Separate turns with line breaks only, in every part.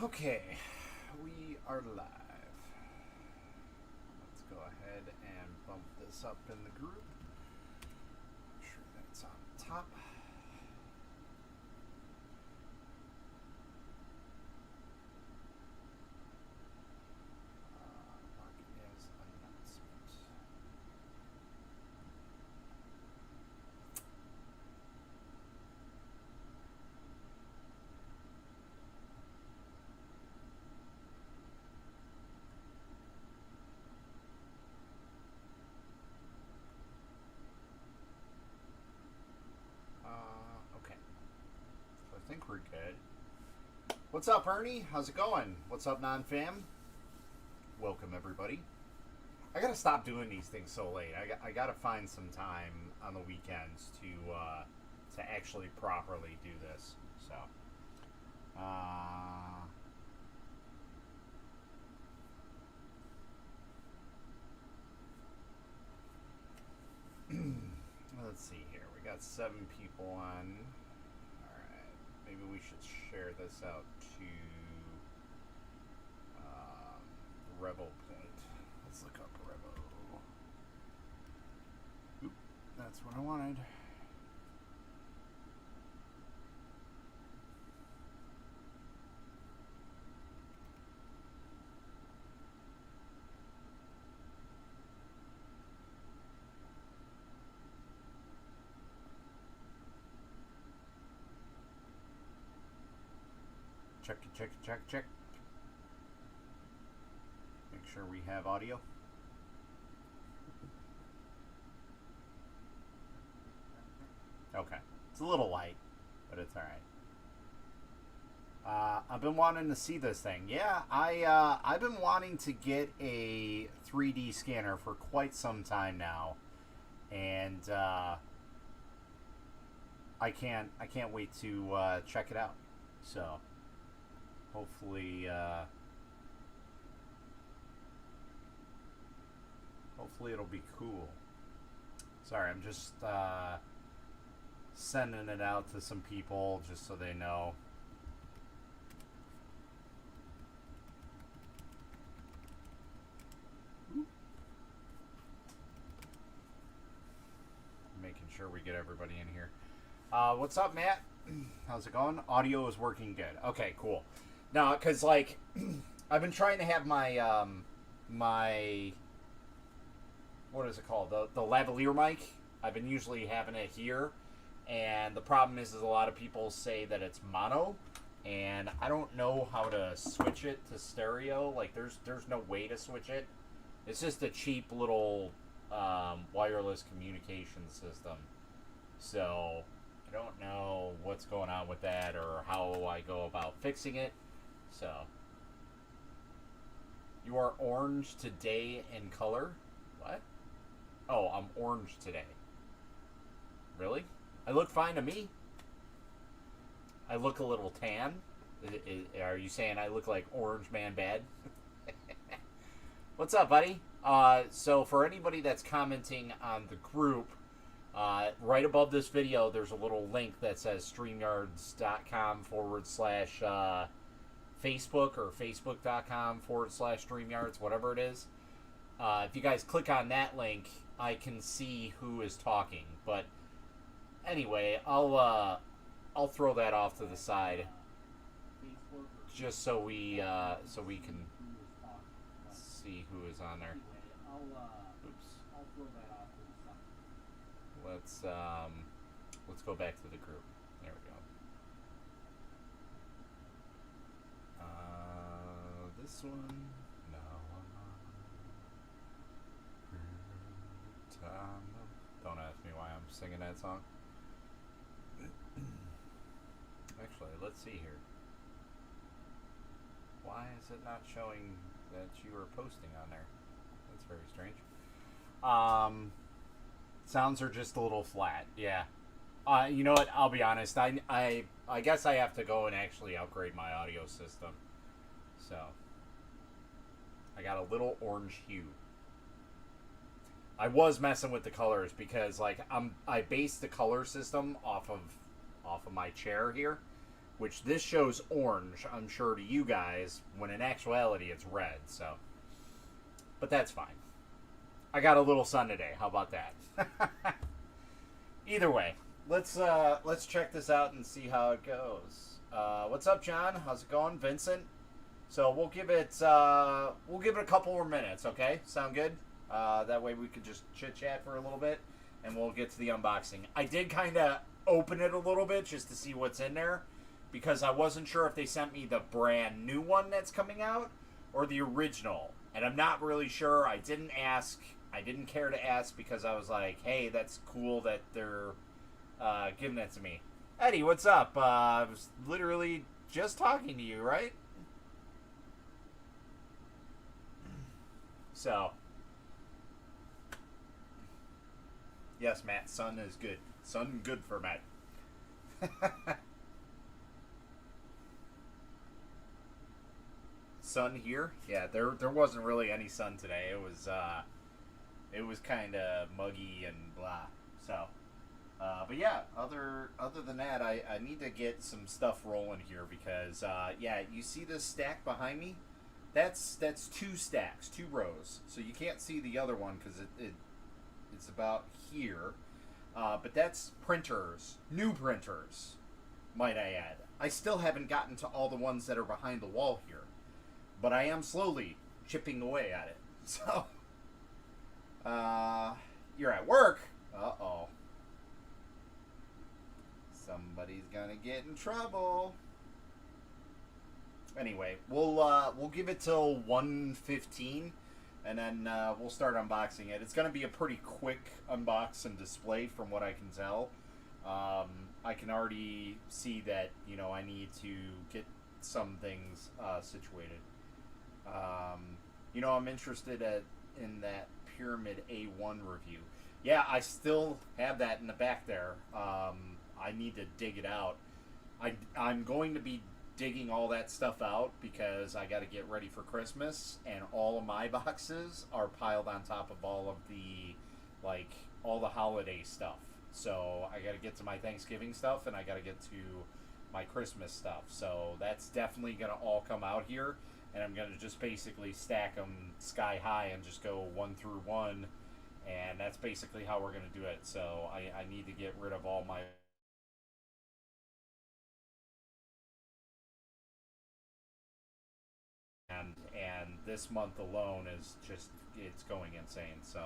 Okay, we are live. Let's go ahead and bump this up in the group. Make sure that's on top. Mark as announcement. Okay. So I think we're good. What's up, Ernie? How's it going? What's up, non-fam? Welcome, everybody. I gotta stop doing these things so late. I gotta find some time on the weekends to actually properly do this. So, let's see here. We got 7 people on. All right, maybe we should share this out to Revopoint. Let's look up Revo. Oop, that's what I wanted. Check. Make sure we have audio. Okay. It's a little light, but it's alright. I've been wanting to see this thing. Yeah, I've been wanting to get a 3D scanner for quite some time now. And I can't wait to check it out. So hopefully it'll be cool. Sorry, I'm just sending it out to some people just so they know. Making sure we get everybody in here. What's up, Matt? How's it going? Audio is working good. Okay, cool. Now, because, like, I've been trying to have my, my, what is it called? The lavalier mic. I've been usually having it here. And the problem is a lot of people say that it's mono. And I don't know how to switch it to stereo. Like, there's no way to switch it. It's just a cheap little wireless communication system. So I don't know what's going on with that or how I go about fixing it. So, you are orange today in color? What? Oh, I'm orange today. Really? I look fine to me. I look a little tan. Are you saying I look like Orange Man Bad? What's up, buddy? So for anybody that's commenting on the group, right above this video, there's a little link that says streamyards.com/ Facebook or facebook.com/StreamYards, whatever it is. If you guys click on that link, I can see who is talking. But anyway, I'll throw that off to the side, just so we can see who is on there. Oops. Let's go back to the group. There we go. This one. No. Don't ask me why I'm singing that song. Actually, let's see here. Why is it not showing that you are posting on there? That's very strange. Sounds are just a little flat. Yeah. You know what? I'll be honest. I guess I have to go and actually upgrade my audio system. So I got a little orange hue. I was messing with the colors because, like, I based the color system off of my chair here, which this shows orange, I'm sure, to you guys, when in actuality it's red. So, but that's fine. I got a little sun today. How about that? Either way, let's check this out and see how it goes. What's up, John? How's it going, Vincent? So we'll give it a couple more minutes, okay? Sound good? That way we could just chit chat for a little bit, and we'll get to the unboxing. I did kind of open it a little bit just to see what's in there, because I wasn't sure if they sent me the brand new one that's coming out or the original, and I'm not really sure. I didn't ask. I didn't care to ask because I was like, hey, that's cool that they're giving it to me. Eddie, what's up? I was literally just talking to you, right? So, yes, Matt, sun is good. Sun good for Matt. Sun here? Yeah, there wasn't really any sun today. It was kind of muggy and blah. So, but yeah, other than that, I need to get some stuff rolling here because yeah, you see this stack behind me? That's two stacks, two rows. So you can't see the other one because it's about here. But that's printers, new printers, might I add. I still haven't gotten to all the ones that are behind the wall here, but I am slowly chipping away at it. So, you're at work. Uh-oh. Somebody's gonna get in trouble. Anyway, we'll give it till 1:15, and then we'll start unboxing it. It's gonna be a pretty quick unbox and display, from what I can tell. I can already see that I need to get some things situated. I'm interested in that Pyramid A1 review. Yeah, I still have that in the back there. I need to dig it out. I'm going to be digging all that stuff out because I got to get ready for Christmas, and all of my boxes are piled on top of all of the all the holiday stuff. So I got to get to my Thanksgiving stuff, and I got to get to my Christmas stuff. So that's definitely going to all come out here, and I'm going to just basically stack them sky high and just go one through one, and that's basically how we're going to do it. So I need to get rid of all my and this month alone is just, it's going insane. So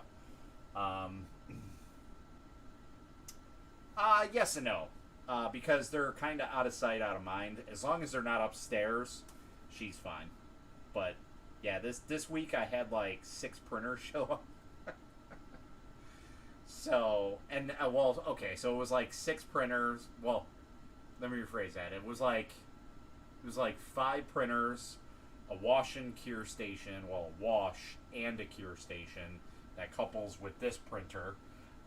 yes and no, because they're kind of out of sight, out of mind. As long as they're not upstairs, she's fine. But yeah, this week I had 6 printers show up. So, and well, okay, so it was 6 printers. Well, let me rephrase that. It was 5 printers, a wash and cure station, well, a wash and a cure station that couples with this printer,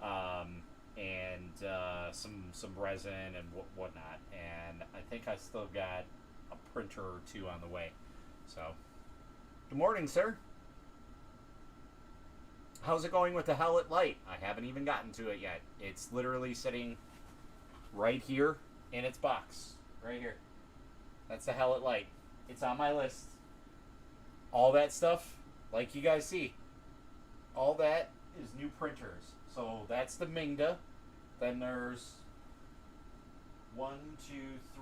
and some resin and whatnot. And I think I still got a printer or 2 on the way. So, good morning, sir. How's it going with the Howlet Light? I haven't even gotten to it yet. It's literally sitting right here in its box. Right here. That's the Howlet Light. It's on my list. All that stuff, like you guys see, all that is new printers. So that's the Mingda. Then there's 1, 2,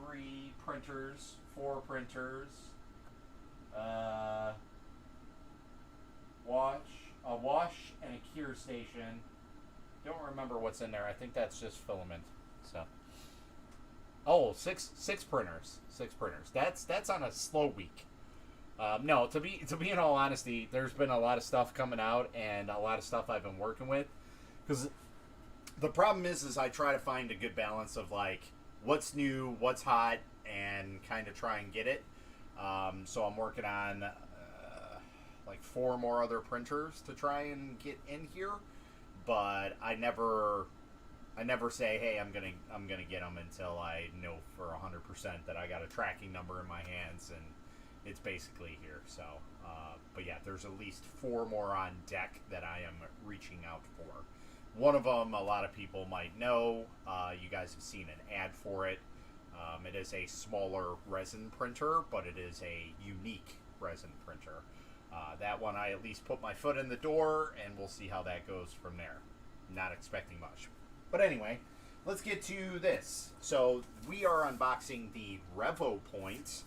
3 printers, 4 printers, a wash and a cure station. Don't remember what's in there. I think that's just filament. So, oh, six printers. 6 printers. That's on a slow week. No, to be in all honesty, there's been a lot of stuff coming out and a lot of stuff I've been working with. Because the problem is I try to find a good balance of what's new, what's hot, and kind of try and get it. So I'm working on 4 more other printers to try and get in here, but I never say, hey, I'm gonna get them until I know for 100% that I got a tracking number in my hands and it's basically here. So, but yeah, there's at least 4 more on deck that I am reaching out for. One of them, a lot of people might know. You guys have seen an ad for it. It is a smaller resin printer, but it is a unique resin printer. That one I at least put my foot in the door, and we'll see how that goes from there. Not expecting much. But anyway, let's get to this. So we are unboxing the Revopoint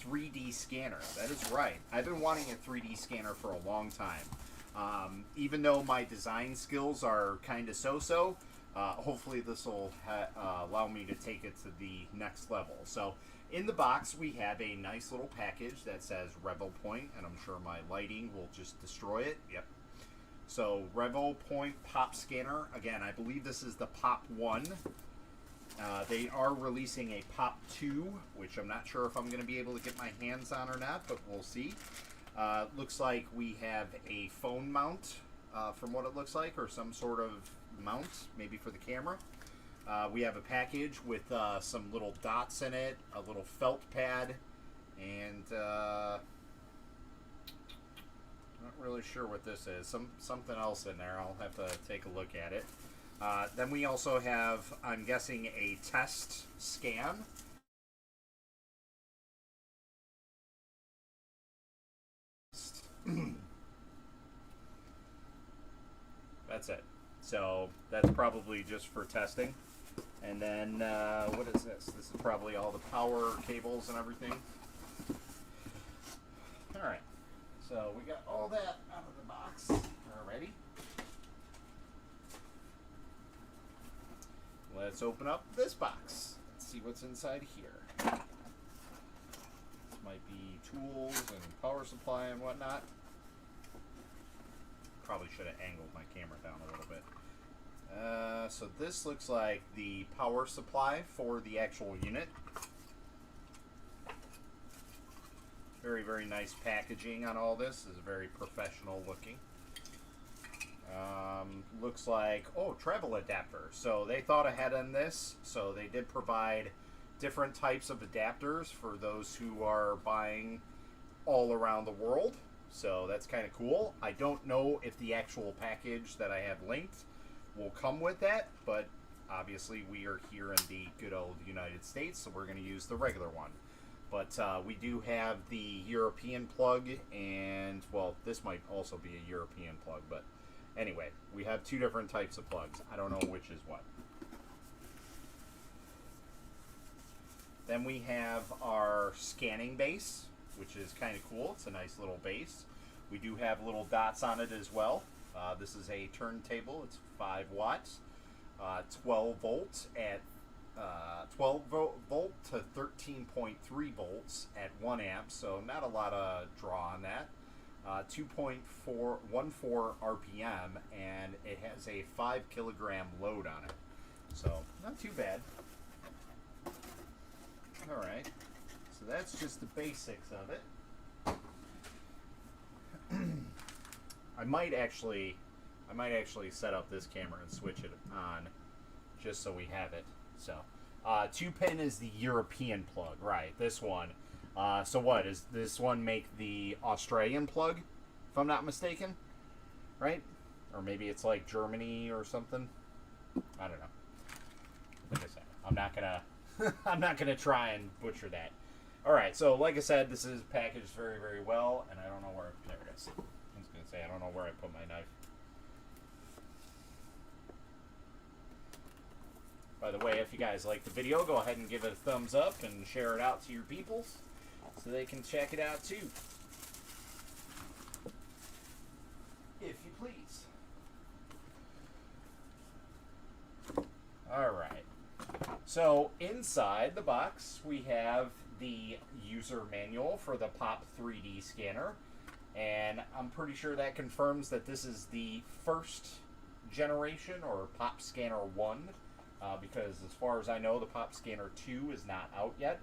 3D scanner. That is right. I've been wanting a 3D scanner for a long time. Even though my design skills are kind of so-so, hopefully this will allow me to take it to the next level. So in the box we have a nice little package that says Revopoint, and I'm sure my lighting will just destroy it. Yep. So Revopoint pop scanner. Again, I believe this is the pop 1. They are releasing a pop 2, which I'm not sure if I'm going to be able to get my hands on or not, but we'll see. Looks like we have a phone mount, from what it looks like, or some sort of mount, maybe for the camera. We have a package with some little dots in it, a little felt pad, and not really sure what this is. Something else in there. I'll have to take a look at it. Then we also have, I'm guessing, a test scan. That's it. So that's probably just for testing. And then what is this? This is probably all the power cables and everything. All right. So we got all that out of the box already. Let's open up this box. Let's see what's inside here. This might be tools and power supply and whatnot. Probably should have angled my camera down a little bit. So this looks like the power supply for the actual unit. Very, very nice packaging on all this. This is very professional looking. Looks like, oh, travel adapter. So they thought ahead on this. So they did provide different types of adapters for those who are buying all around the world. So that's kind of cool. I don't know if the actual package that I have linked will come with that, but obviously we are here in the good old United States, so we're going to use the regular one. But we do have the European plug, and, well, this might also be a European plug, but anyway, we have two different types of plugs. I don't know which is what. Then we have our scanning base, which is kind of cool. It's a nice little base. We do have little dots on it as well. This is a turntable. It's 5 watts, 12 volts at 12 volt to 13.3 volts at 1 amp. So not a lot of draw on that. 2.414 RPM, and it has a 5 kilogram load on it. So not too bad. All right. So that's just the basics of it. I might actually set up this camera and switch it on just so we have it. So 2-pin is the European plug, right? This one. So what does this one make the Australian plug, if I'm not mistaken, right? Or maybe it's like Germany or something. I don't know. Like I said, I'm not gonna try and butcher that. All right, so like I said, this is packaged very, very well, and I don't know where. There it is. I was gonna say I don't know where I put my knife. By the way, if you guys like the video, go ahead and give it a thumbs up and share it out to your peoples so they can check it out too. If you please. All right. So inside the box, we have the user manual for the Pop 3D scanner, and I'm pretty sure that confirms that this is the first generation, or Pop Scanner 1, because as far as I know, the Pop Scanner 2 is not out yet.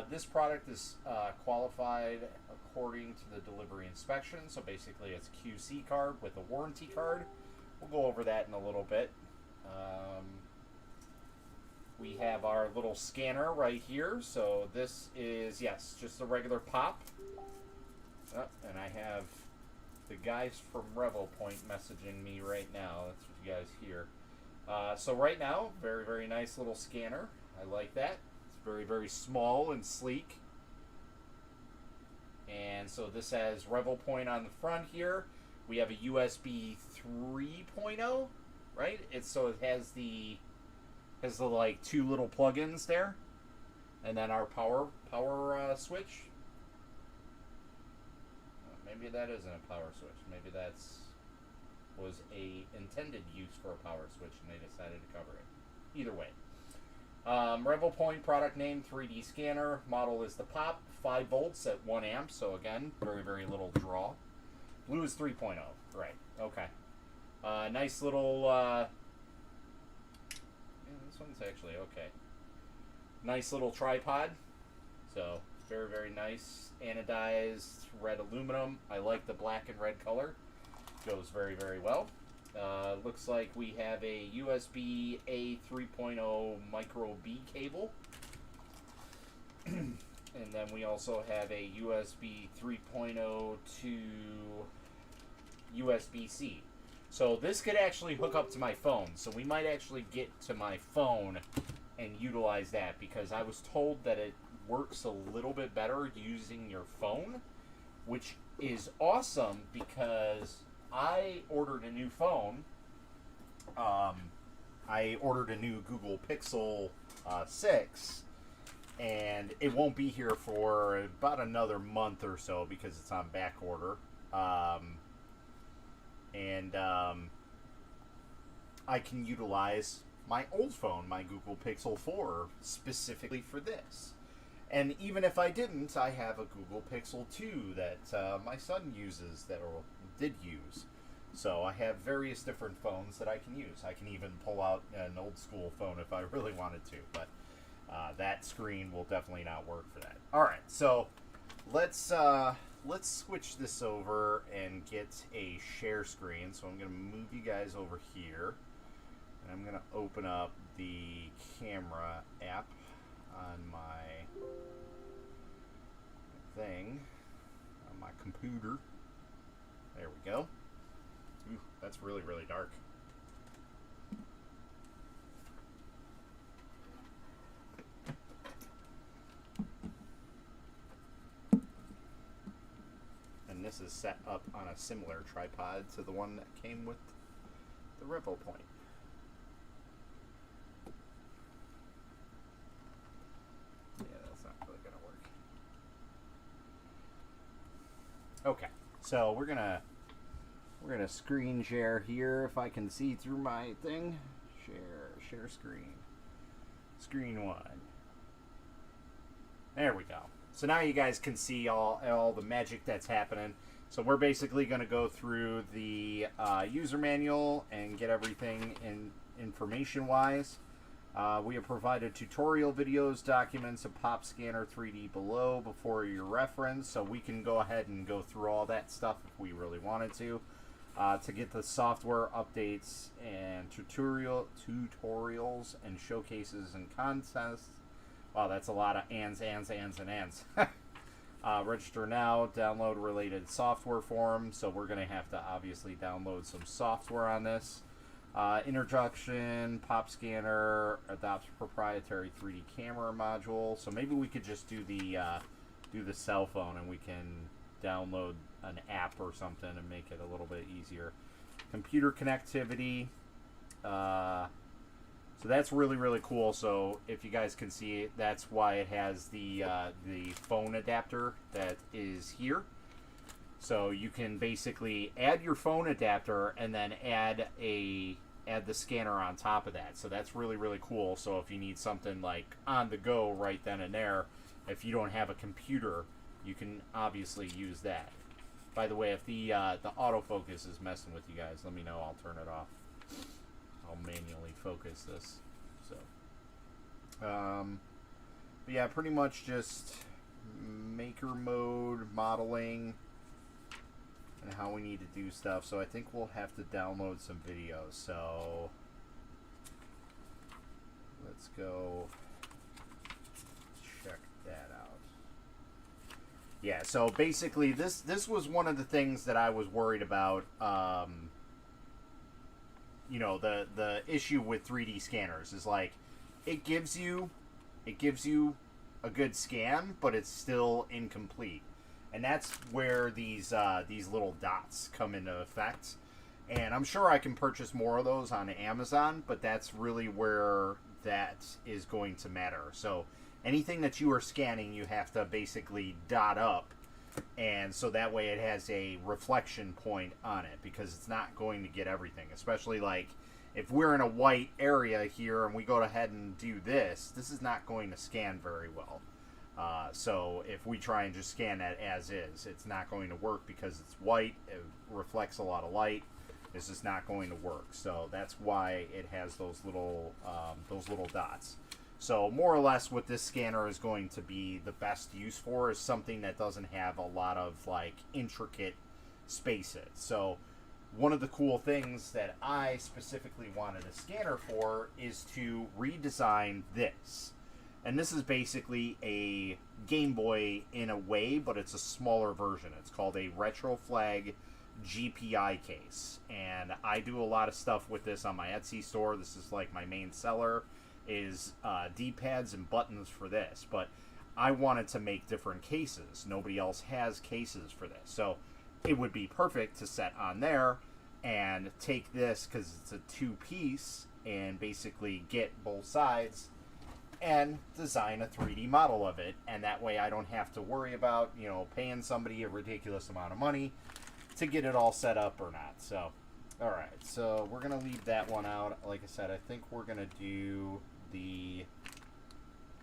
This product is qualified according to the delivery inspection, so basically it's a QC card with a warranty card. We'll go over that in a little bit. We have our little scanner right here. So this is, yes, just a regular pop. Oh, and I have the guys from Revopoint messaging me right now. That's what you guys hear. So right now, very, very nice little scanner. I like that. It's Very, very small and sleek. And so this has Revopoint on the front here. We have a USB 3.0, right? So it has the like two little plugins there, and then our power switch. Maybe that isn't a power switch. Maybe was a intended use for a power switch, and they decided to cover it. Either way. Revopoint product name 3D scanner. Model is the Pop, 5 volts at 1 amp. So again, very, very little draw. Blue is 3.0. Right. Okay. Nice little. Yeah, this one's actually okay. Nice little tripod. So very, very nice. Anodized red aluminum. I like the black and red color. Goes very, very well. Looks like we have a USB A 3.0 micro B cable. And then we also have a USB 3.0 to USB-C. So this could actually hook up to my phone. So we might actually get to my phone and utilize that, because I was told that it works a little bit better using your phone, which is awesome because I ordered a new phone. I ordered a new Google Pixel 6, and it won't be here for about another month or so because it's on back order. I can utilize my old phone, my Google Pixel 4, specifically for this. And even if I didn't, I have a Google Pixel 2 that my son uses, did use. So I have various different phones that I can use. I can even pull out an old school phone if I really wanted to, but that screen will definitely not work for that. All right, so let's switch this over and get a share screen. So I'm going to move you guys over here, and I'm going to open up the camera app on my thing, on my computer. There we go. Ooh, that's really, really dark. And this is set up on a similar tripod to the one that came with the Revopoint. Yeah, that's not really gonna work. Okay, so we're gonna screen share here if I can see through my thing. Share screen. Screen 1. There we go. So now you guys can see all the magic that's happening. So we're basically going to go through the user manual and get everything information-wise. We have provided tutorial videos, documents, and pop scanner 3D below before your reference. So we can go ahead and go through all that stuff if we really wanted to. To get the software updates and tutorials and showcases and contests. Wow, that's a lot of ands. Register now, download related software form. So we're going to have to obviously download some software on this. Introduction, pop scanner, adopts proprietary 3D camera module. So maybe we could just do the cell phone, and we can download an app or something and make it a little bit easier. Computer connectivity. So that's really, really cool. So if you guys can see it, that's why it has the phone adapter that is here. So you can basically add your phone adapter and then add the scanner on top of that. So that's really, really cool. So if you need something like on the go right then and there, if you don't have a computer, you can obviously use that. By the way, if the autofocus is messing with you guys, let me know. I'll turn it off. I'll manually focus this. So, but yeah, pretty much just maker mode, modeling, and how we need to do stuff. So I think we'll have to download some videos. So let's go check that out. Yeah, so basically this was one of the things that I was worried about. You know, the issue with 3D scanners is like it gives you a good scan, but it's still incomplete. And that's where these little dots come into effect. And I'm sure I can purchase more of those on Amazon, but that's really where that is going to matter. So anything that you are scanning, you have to basically dot up, and so that way it has a reflection point on it, because it's not going to get everything. Especially like if we're in a white area here and we go ahead and do this, this is not going to scan very well. So if we try and just scan that as is, it's not going to work because it's white. It reflects a lot of light. This is not going to work. So that's why it has those little dots. So more or less what this scanner is going to be the best use for is something that doesn't have a lot of like intricate spaces. So one of the cool things that I specifically wanted a scanner for is to redesign this. And this is basically a Game Boy in a way, but it's a smaller version. It's called a Retro Flag GPI case. And I do a lot of stuff with this on my Etsy store. This is like my main seller, is D-pads and buttons for this. But I wanted to make different cases. Nobody else has cases for this. So it would be perfect to set on there and take this, because it's a two-piece, and basically get both sides and design a 3D model of it. And that way I don't have to worry about, you know, paying somebody a ridiculous amount of money to get it all set up or not. So, alright, so we're going to leave that one out. Like I said, I think we're going to do the,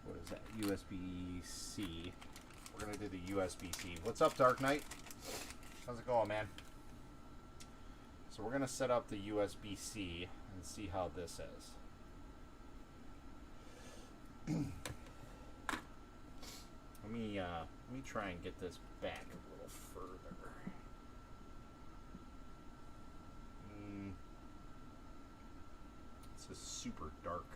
what is that, USB-C. We're going to do the USB-C. What's up, Dark Knight? How's it going, man? So we're going to set up the USB-C and see how this is. Let me try and get this back a little further. This is super dark.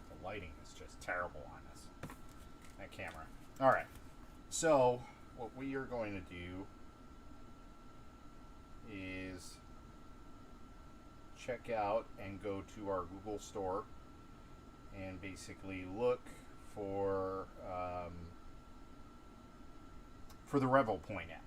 The lighting is just terrible on this, that camera. Alright, so what we are going to do is check out and go to our Google store and basically look for the Revopoint app.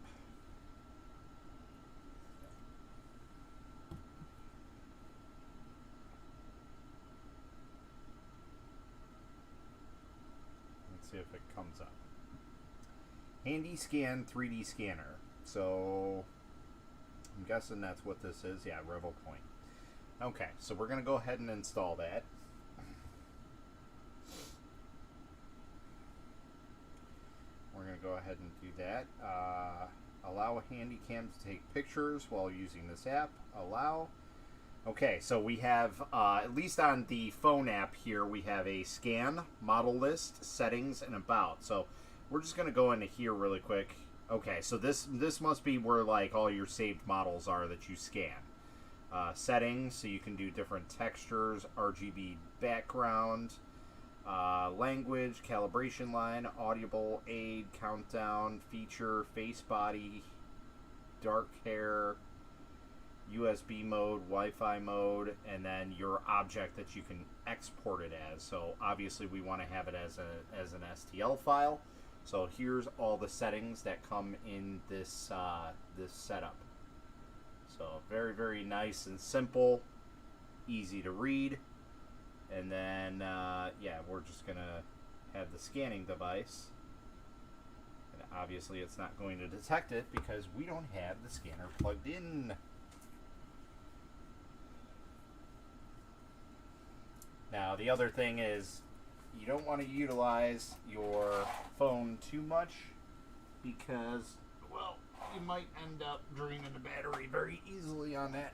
Let's see if it comes up. Handy Scan 3D Scanner. So I'm guessing that's what this is. Yeah, Revopoint. Okay, so we're going to go ahead and install that. We're going to go ahead and do that. Allow a Handycam to take pictures while using this app. Allow. Okay, so we have, at least on the phone app here, we have a scan, model list, settings, and about. So we're just going to go into here really quick. Okay, so this must be where like all your saved models are that you scan. Settings, so you can do different textures, RGB background, language, calibration line, audible, aid, countdown, feature, face body, dark hair, USB mode, Wi-Fi mode, and then your object that you can export it as. So obviously we want to have it as an STL file. So here's all the settings that come in this this setup. So very, very nice and simple, easy to read. And then, yeah, we're just going to have the scanning device. And obviously it's not going to detect it because we don't have the scanner plugged in. Now, the other thing is you don't want to utilize your phone too much because, well, you might end up draining the battery very easily on that.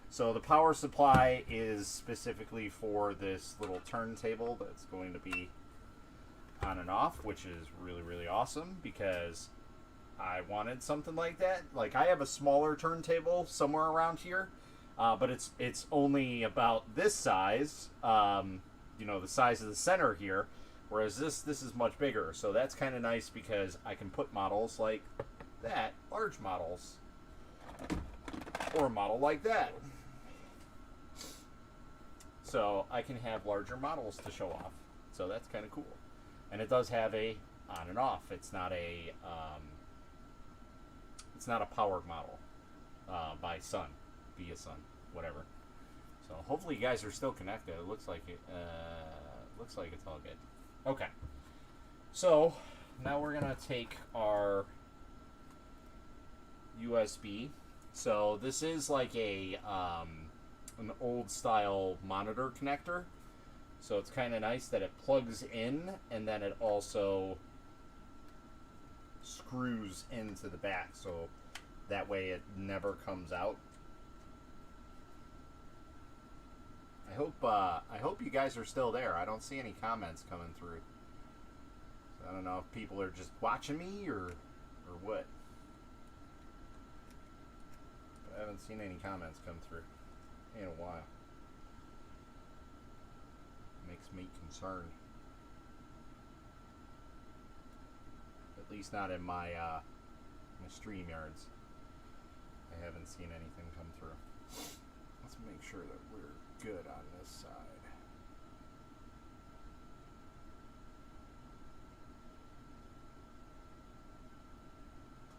So the power supply is specifically for this little turntable that's going to be on and off, which is really, really awesome because I wanted something like that. Like, I have a smaller turntable somewhere around here, but it's only about this size, you know, the size of the center here, whereas this is much bigger. So that's kind of nice because I can put models like that, large models, or a model like that. So I can have larger models to show off. So that's kind of cool. And it does have a on and off. It's not a powered model by Sun, via Sun, whatever. So hopefully you guys are still connected. It looks like it. Looks like it's all good. Okay. So now we're gonna take our USB. So this is like a an old style monitor connector. So it's kind of nice that it plugs in and then it also screws into the back. So that way it never comes out. I hope you guys are still there. I don't see any comments coming through. So I don't know if people are just watching me or what. But I haven't seen any comments come through in a while. Makes me concerned. At least not in my my StreamYards. I haven't seen anything come through. Let's make sure that we're good on this side.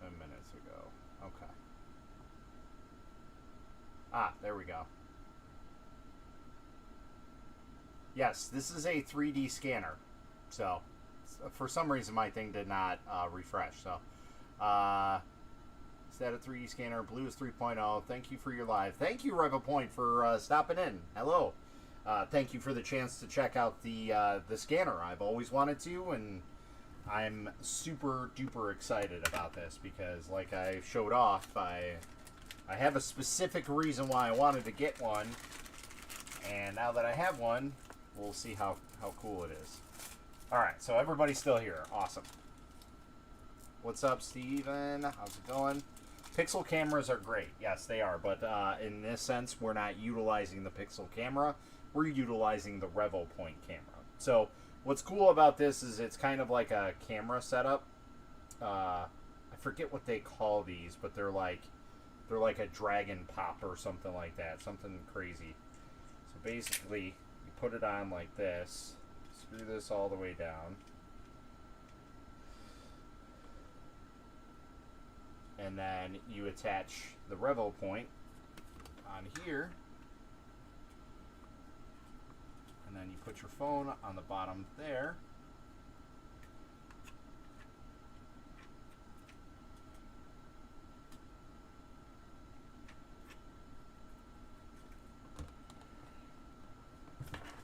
10 minutes ago. Okay. Ah, there we go. Yes, this is a 3D scanner. So, for some reason my thing did not refresh. So, is that a 3D scanner? Blue is 3.0. Thank you for your live. Thank you, Revopoint, for stopping in. Hello. Thank you for the chance to check out the scanner. I've always wanted to, and I'm super duper excited about this because, like I showed off, I have a specific reason why I wanted to get one, and now that I have one, we'll see how cool it is. All right, so everybody's still here. Awesome. What's up, Steven? How's it going? Pixel cameras are great. Yes, they are. But in this sense, we're not utilizing the Pixel camera. We're utilizing the Revopoint camera. So what's cool about this is it's kind of like a camera setup. I forget what they call these, but they're like a dragon pop or something like that. Something crazy. So basically, you put it on like this. Screw this all the way down. And then you attach the Revopoint on here. And then you put your phone on the bottom there.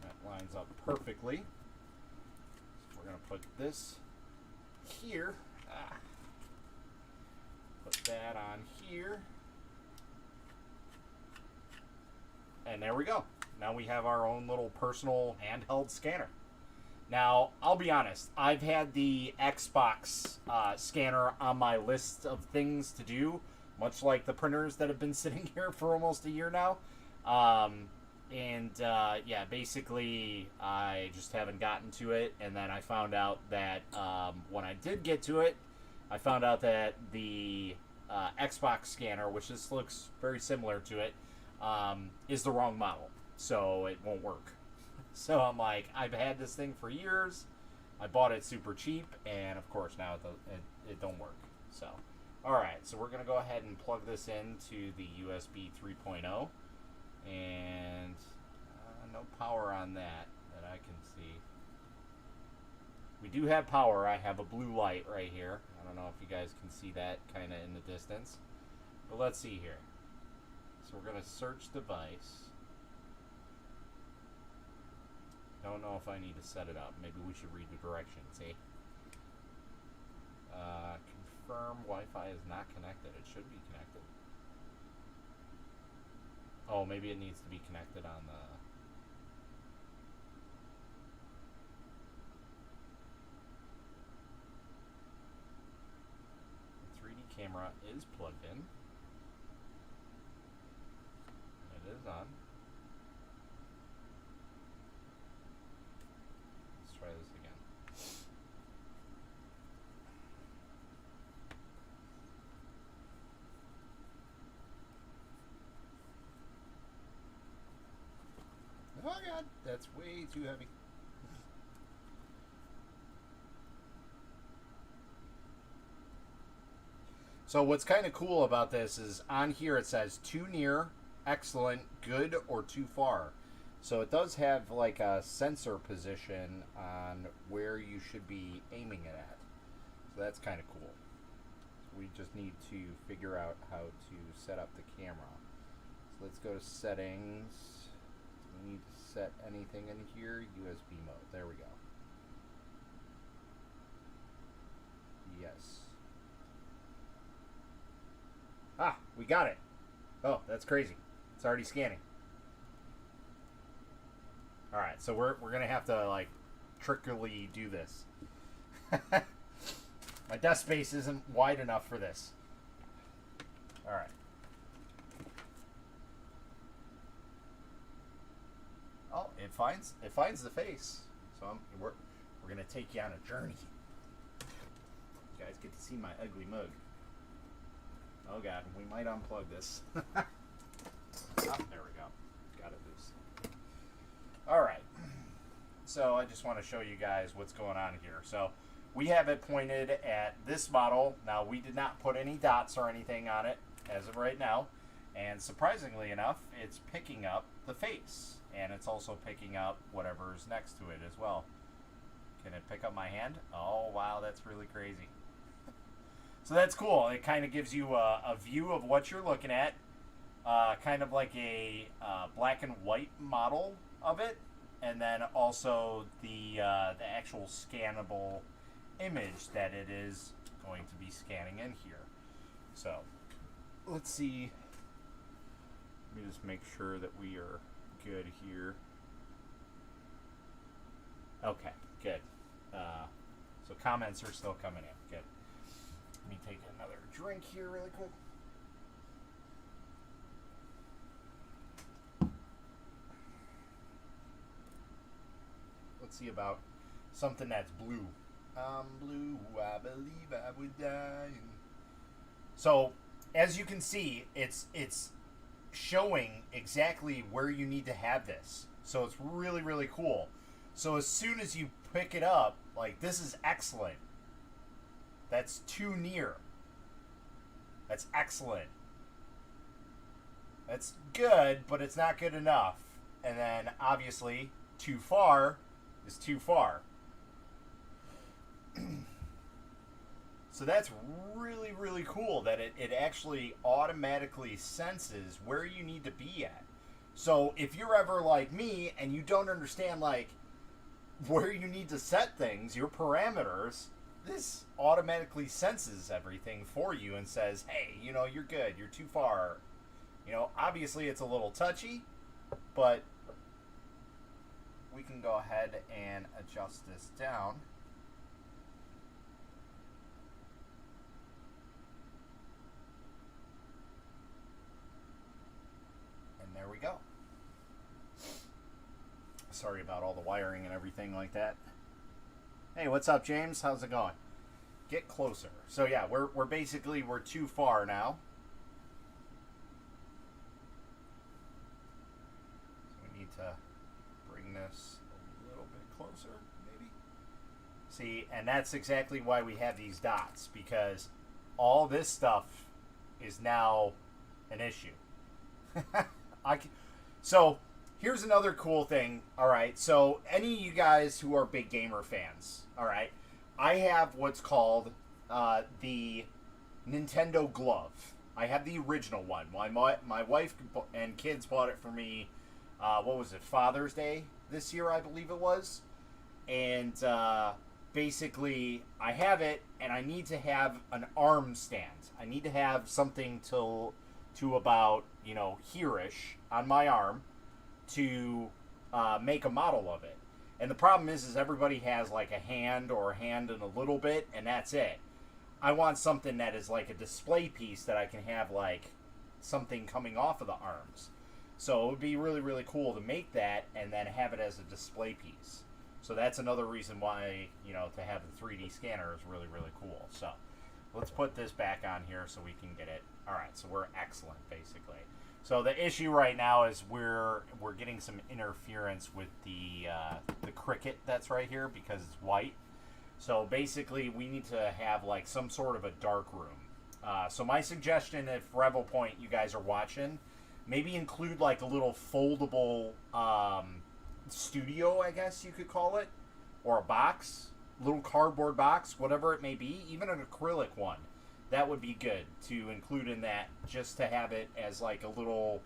That lines up perfectly. So we're going to put this here. Put that on here. And there we go. Now we have our own little personal handheld scanner. Now, I'll be honest. I've had the Xbox scanner on my list of things to do, much like the printers that have been sitting here for almost a year now. Yeah, basically, I just haven't gotten to it. And then I found out that when I did get to it, I found out that the Xbox scanner, which this looks very similar to it, is the wrong model. So it won't work. So I'm like, I've had this thing for years. I bought it super cheap, and of course now it don't work. So, all right. So we're gonna go ahead and plug this into the USB 3.0, and no power on that I can see. We do have power. I have a blue light right here. I don't know if you guys can see that kind of in the distance, but let's see here. So we're gonna search device. Don't know if I need to set it up. Maybe we should read the directions, eh? Confirm Wi-Fi is not connected. It should be connected. Oh, maybe it needs to be connected on the... The 3D camera is plugged in. It is on. Try this again. Oh god, that's way too heavy. So what's kind of cool about this is on here it says too near, excellent, good, or too far. So it does have like a sensor position on where you should be aiming it at. So that's kind of cool. So we just need to figure out how to set up the camera. So let's go to settings. Do we need to set anything in here? USB mode. There we go. Yes. Ah, we got it. Oh, that's crazy. It's already scanning. All right, so we're gonna have to like trickily do this. My desk space isn't wide enough for this. All right. Oh, it finds the face. So we're gonna take you on a journey. You guys get to see my ugly mug. Oh god, we might unplug this. Oh, there we go. Got it loose. Alright. So I just want to show you guys what's going on here. So we have it pointed at this model. Now we did not put any dots or anything on it as of right now. And surprisingly enough, it's picking up the face. And it's also picking up whatever's next to it as well. Can it pick up my hand? Oh wow, that's really crazy. So that's cool. It kind of gives you a view of what you're looking at. Kind of like a black and white model of it. And then also the actual scannable image that it is going to be scanning in here. So let's see. Let me just make sure that we are good here. Okay, good. So comments are still coming in. Good. Let me take another drink here really quick. Let's see about something that's blue. I'm blue, I believe I would die. So, as you can see, it's showing exactly where you need to have this. So it's really, really cool. So as soon as you pick it up, like this is excellent. That's too near. That's excellent. That's good, but it's not good enough. And then obviously, too far is too far. So that's really, really cool that it actually automatically senses where you need to be at. So if you're ever like me and you don't understand like where you need to set things, your parameters, this automatically senses everything for you and says, hey, you know, you're good, you're too far. You know, obviously it's a little touchy, but we can go ahead and adjust this down. And there we go. Sorry about all the wiring and everything like that. Hey, what's up, James? How's it going? Get closer. So yeah, we're too far now. So we need to bring this a little bit closer, maybe. See, and that's exactly why we have these dots, because all this stuff is now an issue. So here's another cool thing. All right, so any of you guys who are big gamer fans, all right, I have what's called the Nintendo Glove. I have the original one. My wife and kids bought it for me. What was it? Father's Day this year, I believe it was. And basically, I have it, and I need to have an arm stand. I need to have something to about, you know, here-ish on my arm to make a model of it. And the problem is everybody has like a hand or a hand and a little bit, and that's it. I want something that is like a display piece that I can have like something coming off of the arms. So it would be really, really cool to make that and then have it as a display piece. So that's another reason why, you know, to have the 3D scanner is really, really cool. So let's put this back on here so we can get it. All right, so we're excellent, basically. So the issue right now is we're getting some interference with the cricket that's right here because it's white. So basically, we need to have like some sort of a dark room. So my suggestion, if Revopoint you guys are watching, maybe include like a little foldable studio, I guess you could call it, or a box, little cardboard box, whatever it may be, even an acrylic one. That would be good to include in that, just to have it as like a little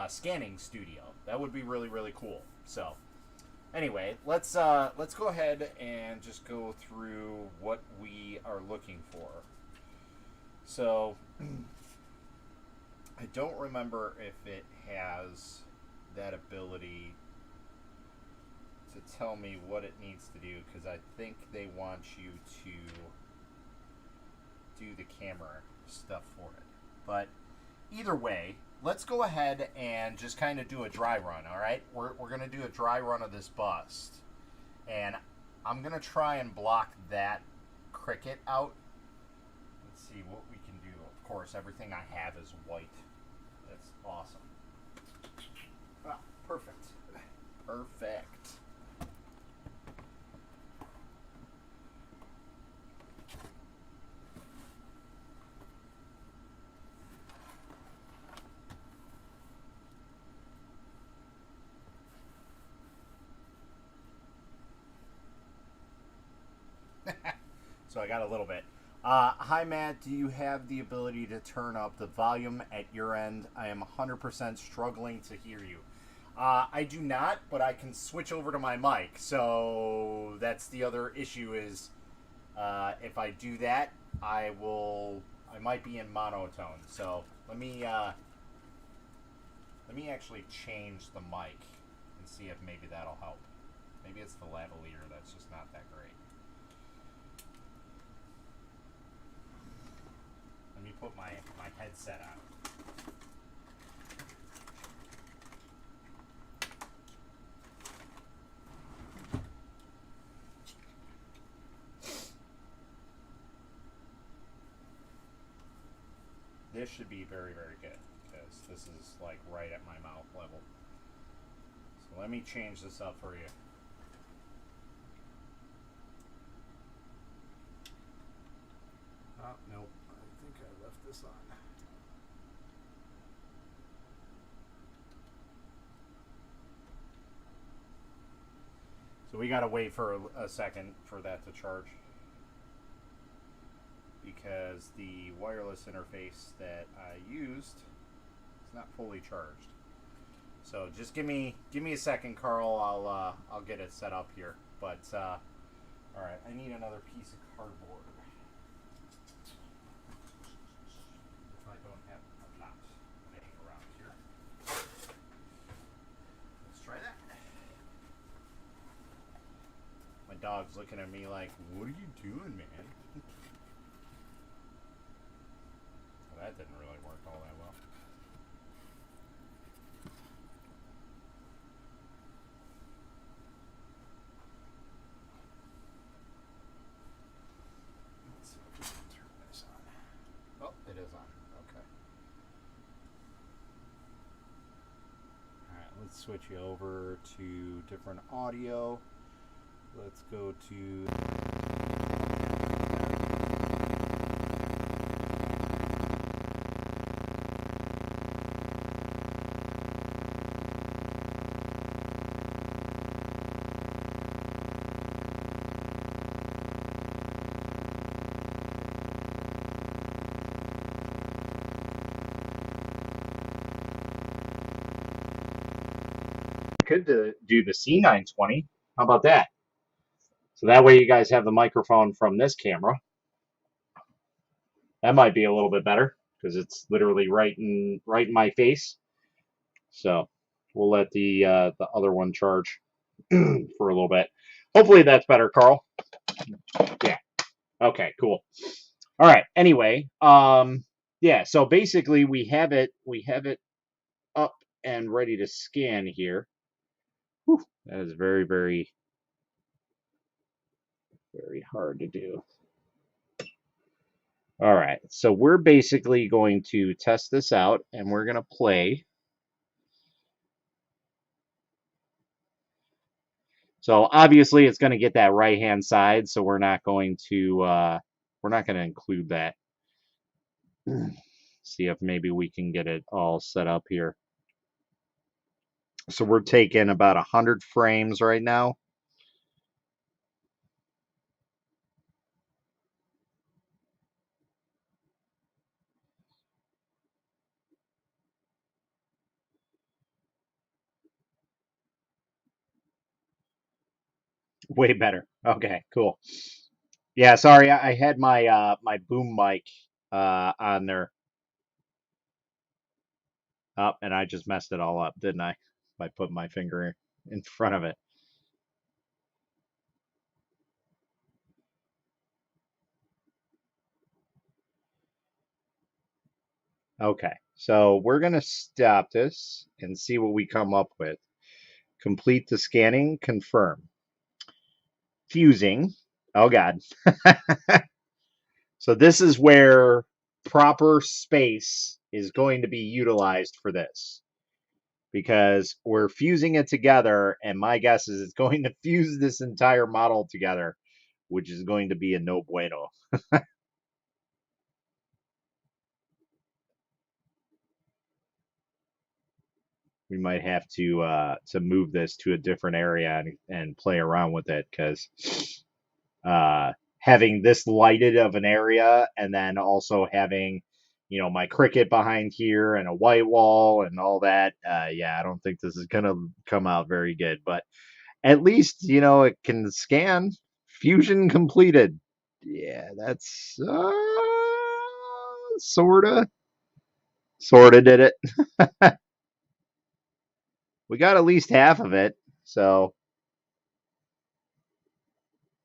scanning studio. That would be really really cool. So anyway, let's go ahead and just go through what we are looking for. So I don't remember if it has that ability to tell me what it needs to do, because I think they want you to do the camera stuff for it. But either way, let's go ahead and just kind of do a dry run, all right? We're going to do a dry run of this bust. And I'm going to try and block that cricket out. Let's see what we can do. Of course, everything I have is white. That's awesome. Ah, perfect. Perfect. So I got a little bit. Hi, Matt. Do you have the ability to turn up the volume at your end? I am 100% struggling to hear you. I do not, but I can switch over to my mic. So that's the other issue is if I do that, I might be in monotone. So let me actually change the mic and see if maybe that'll help. Maybe it's the lavalier that's just not that great. Let me put my headset on. This should be very, very good because this is like right at my mouth level. So let me change this up for you. Oh, nope. I think I left this on. So we gotta wait for a second for that to charge, because the wireless interface that I used is not fully charged. So just give me a second, Carl. I'll get it set up here. But all right, I need another piece of cardboard. If I don't have, I'm not laying around here. Let's try that. My dog's looking at me like, "What are you doing, man?" Well, that didn't really work all that well. Let's see if we can turn this on. Oh, it is on. Okay. Alright, let's switch you over to different audio. Let's go to... could do the C920. How about that? So that way you guys have the microphone from this camera. That might be a little bit better because it's literally right in my face. So we'll let the other one charge for a little bit. Hopefully that's better, Carl. Yeah. Okay, cool. All right. Anyway, yeah, so basically we have it up and ready to scan here. Whew, that is very, very, very hard to do. All right, so we're basically going to test this out, and we're going to play. So obviously it's going to get that right-hand side, so we're not going to include that. See if maybe we can get it all set up here. So we're taking about 100 frames right now. Way better. Okay, cool. Yeah, sorry, I had my my boom mic on there. Up, and I just messed it all up, didn't I? By putting my finger in front of it. Okay, so we're going to stop this and see what we come up with. Complete the scanning, confirm. Fusing. Oh, God. So this is where proper space is going to be utilized for this. Because we're fusing it together, and my guess is it's going to fuse this entire model together, which is going to be a no bueno. We might have to move this to a different area and play around with it, because having this lighted of an area, and then also having my cricket behind here and a white wall and all that, yeah, I don't think this is gonna come out very good, but at least it can scan. Fusion completed. Yeah, that's sorta did it. We got at least half of it. So,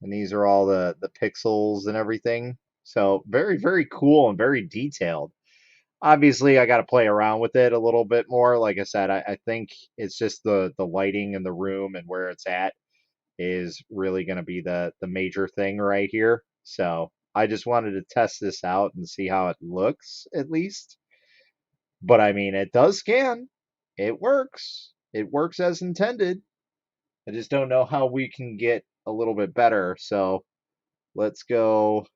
and these are all the pixels and everything. So very, very cool and very detailed. Obviously, I got to play around with it a little bit more. Like I said, I think it's just the lighting in the room and where it's at is really going to be the major thing right here. So I just wanted to test this out and see how it looks at least. But I mean, it does scan. It works. It works as intended. I just don't know how we can get a little bit better. So let's go.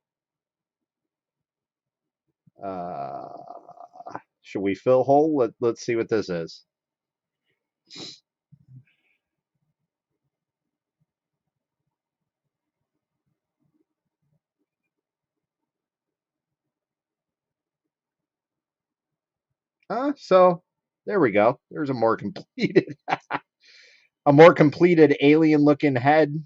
Uh, should we fill hole? Let's see what this is. So there we go. There's a more completed, alien looking head.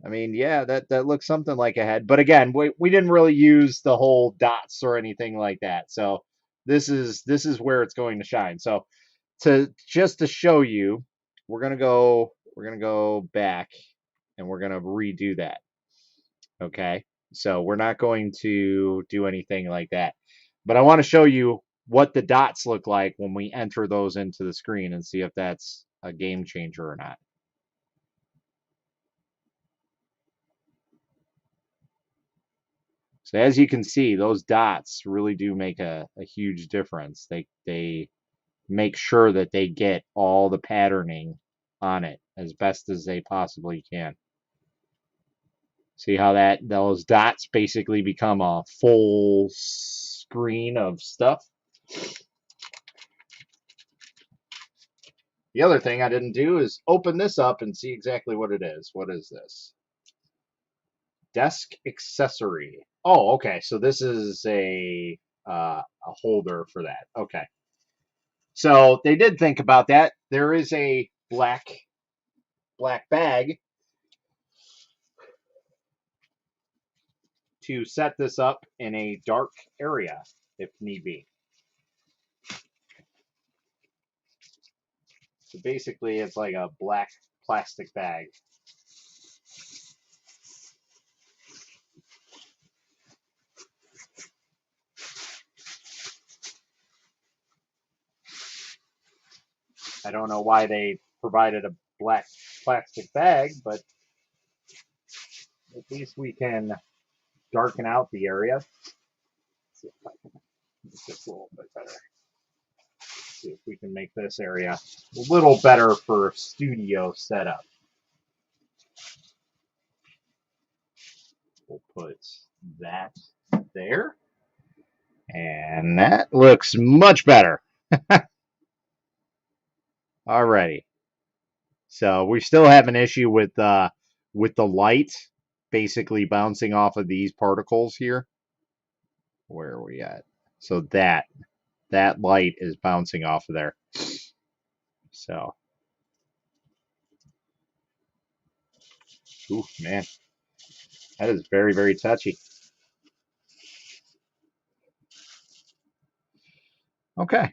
I mean, yeah, that looks something like a head. But again, we didn't really use the whole dots or anything like that. So this is where it's going to shine. So to show you, we're gonna go back and we're gonna redo that. Okay. So we're not going to do anything like that. But I want to show you what the dots look like when we enter those into the screen and see if that's a game changer or not. So as you can see, those dots really do make a huge difference. They make sure that they get all the patterning on it as best as they possibly can. See how those dots basically become a full screen of stuff? The other thing I didn't do is open this up and see exactly what it is. What is this? Desk accessory. Oh, okay. So this is a holder for that. Okay. So they did think about that. There is a black bag to set this up in a dark area if need be. So basically, it's like a black plastic bag. I don't know why they provided a black plastic bag, but at least we can darken out the area. Let's see if I can make this a little bit better. See if we can make this area a little better for studio setup. We'll put that there. And that looks much better. Alrighty. So we still have an issue with the light basically bouncing off of these particles here. Where are we at? So that light is bouncing off of there. So, ooh, man, that is very, very touchy. Okay,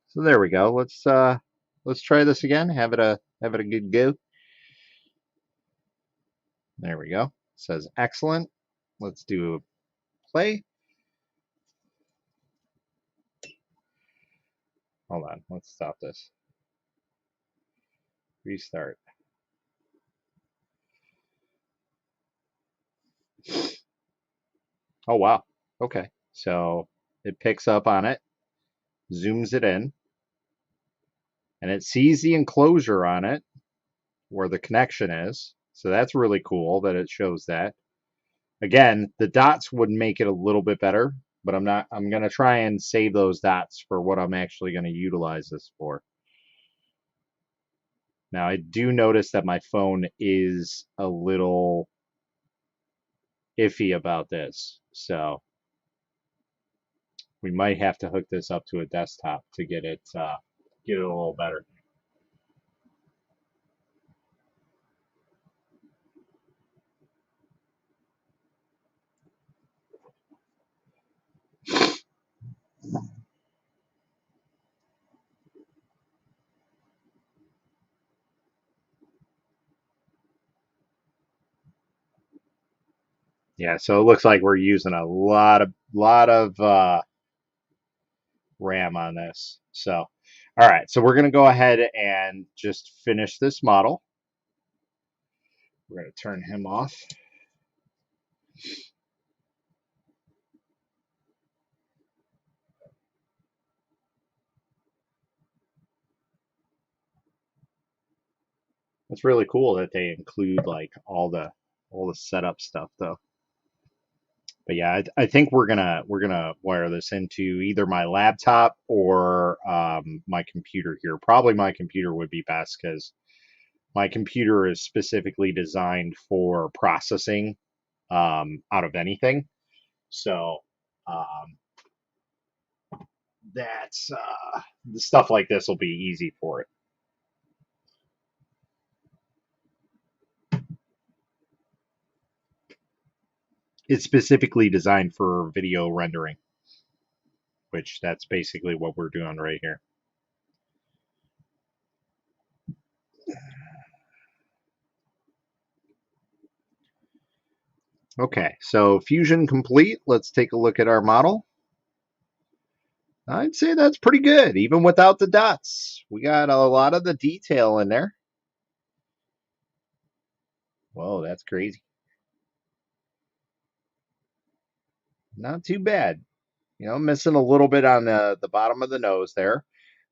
so there we go. Let's try this again. Have it a good go. There we go. It says excellent. Let's do play. Hold on. Let's stop this. Restart. Oh, wow. Okay. So it picks up on it, zooms it in, and it sees the enclosure on it where the connection is. So that's really cool that it shows that. Again, the dots would make it a little bit better, but I'm going to try and save those dots for what I'm actually going to utilize this for. Now, I do notice that my phone is a little iffy about this, so we might have to hook this up to a desktop to get it a little better. Yeah, so it looks like we're using a lot of RAM on this. So, all right, so we're going to go ahead and just finish this model. We're going to turn him off. It's really cool that they include like all the setup stuff though. But yeah, I think we're gonna wire this into either my laptop or my computer here. Probably my computer would be best because my computer is specifically designed for processing out of anything. So that's stuff like this will be easy for it. It's specifically designed for video rendering, which that's basically what we're doing right here. Okay, so fusion complete. Let's take a look at our model. I'd say that's pretty good, even without the dots. We got a lot of the detail in there. Whoa, that's crazy. Not too bad. You know, missing a little bit on the bottom of the nose there,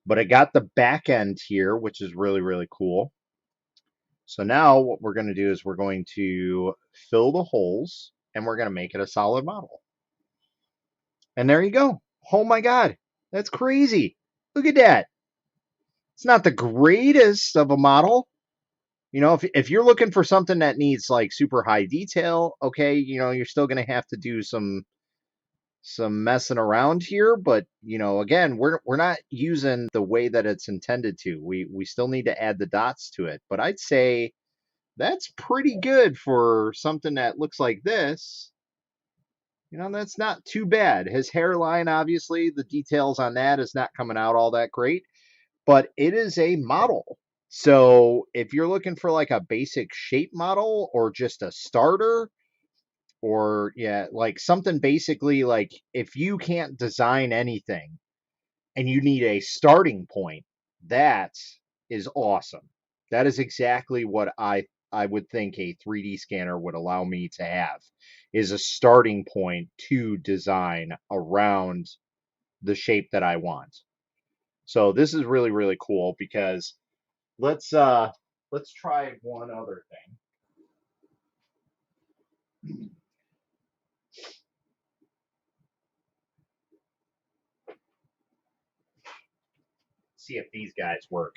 but I got the back end here, which is really, really cool. So now what we're going to do is we're going to fill the holes and we're going to make it a solid model. And there you go. Oh my God, that's crazy. Look at that. It's not the greatest of a model. You know, if you're looking for something that needs like super high detail, okay, you know, you're still going to have to do some messing around here, but you know, again, we're not using the way that it's intended to. We still need to add the dots to it, but I'd say that's pretty good for something that looks like this. You know, that's not too bad. His hairline, obviously, the details on that is not coming out all that great, but it is a model. So if you're looking for like a basic shape model or just a starter, or yeah, like something basically like if you can't design anything and you need a starting point, that is awesome. That is exactly what I I would think a 3D scanner would allow me to have, is a starting point to design around the shape that I want. So this is really, really cool because let's try one other thing. See if these guys work.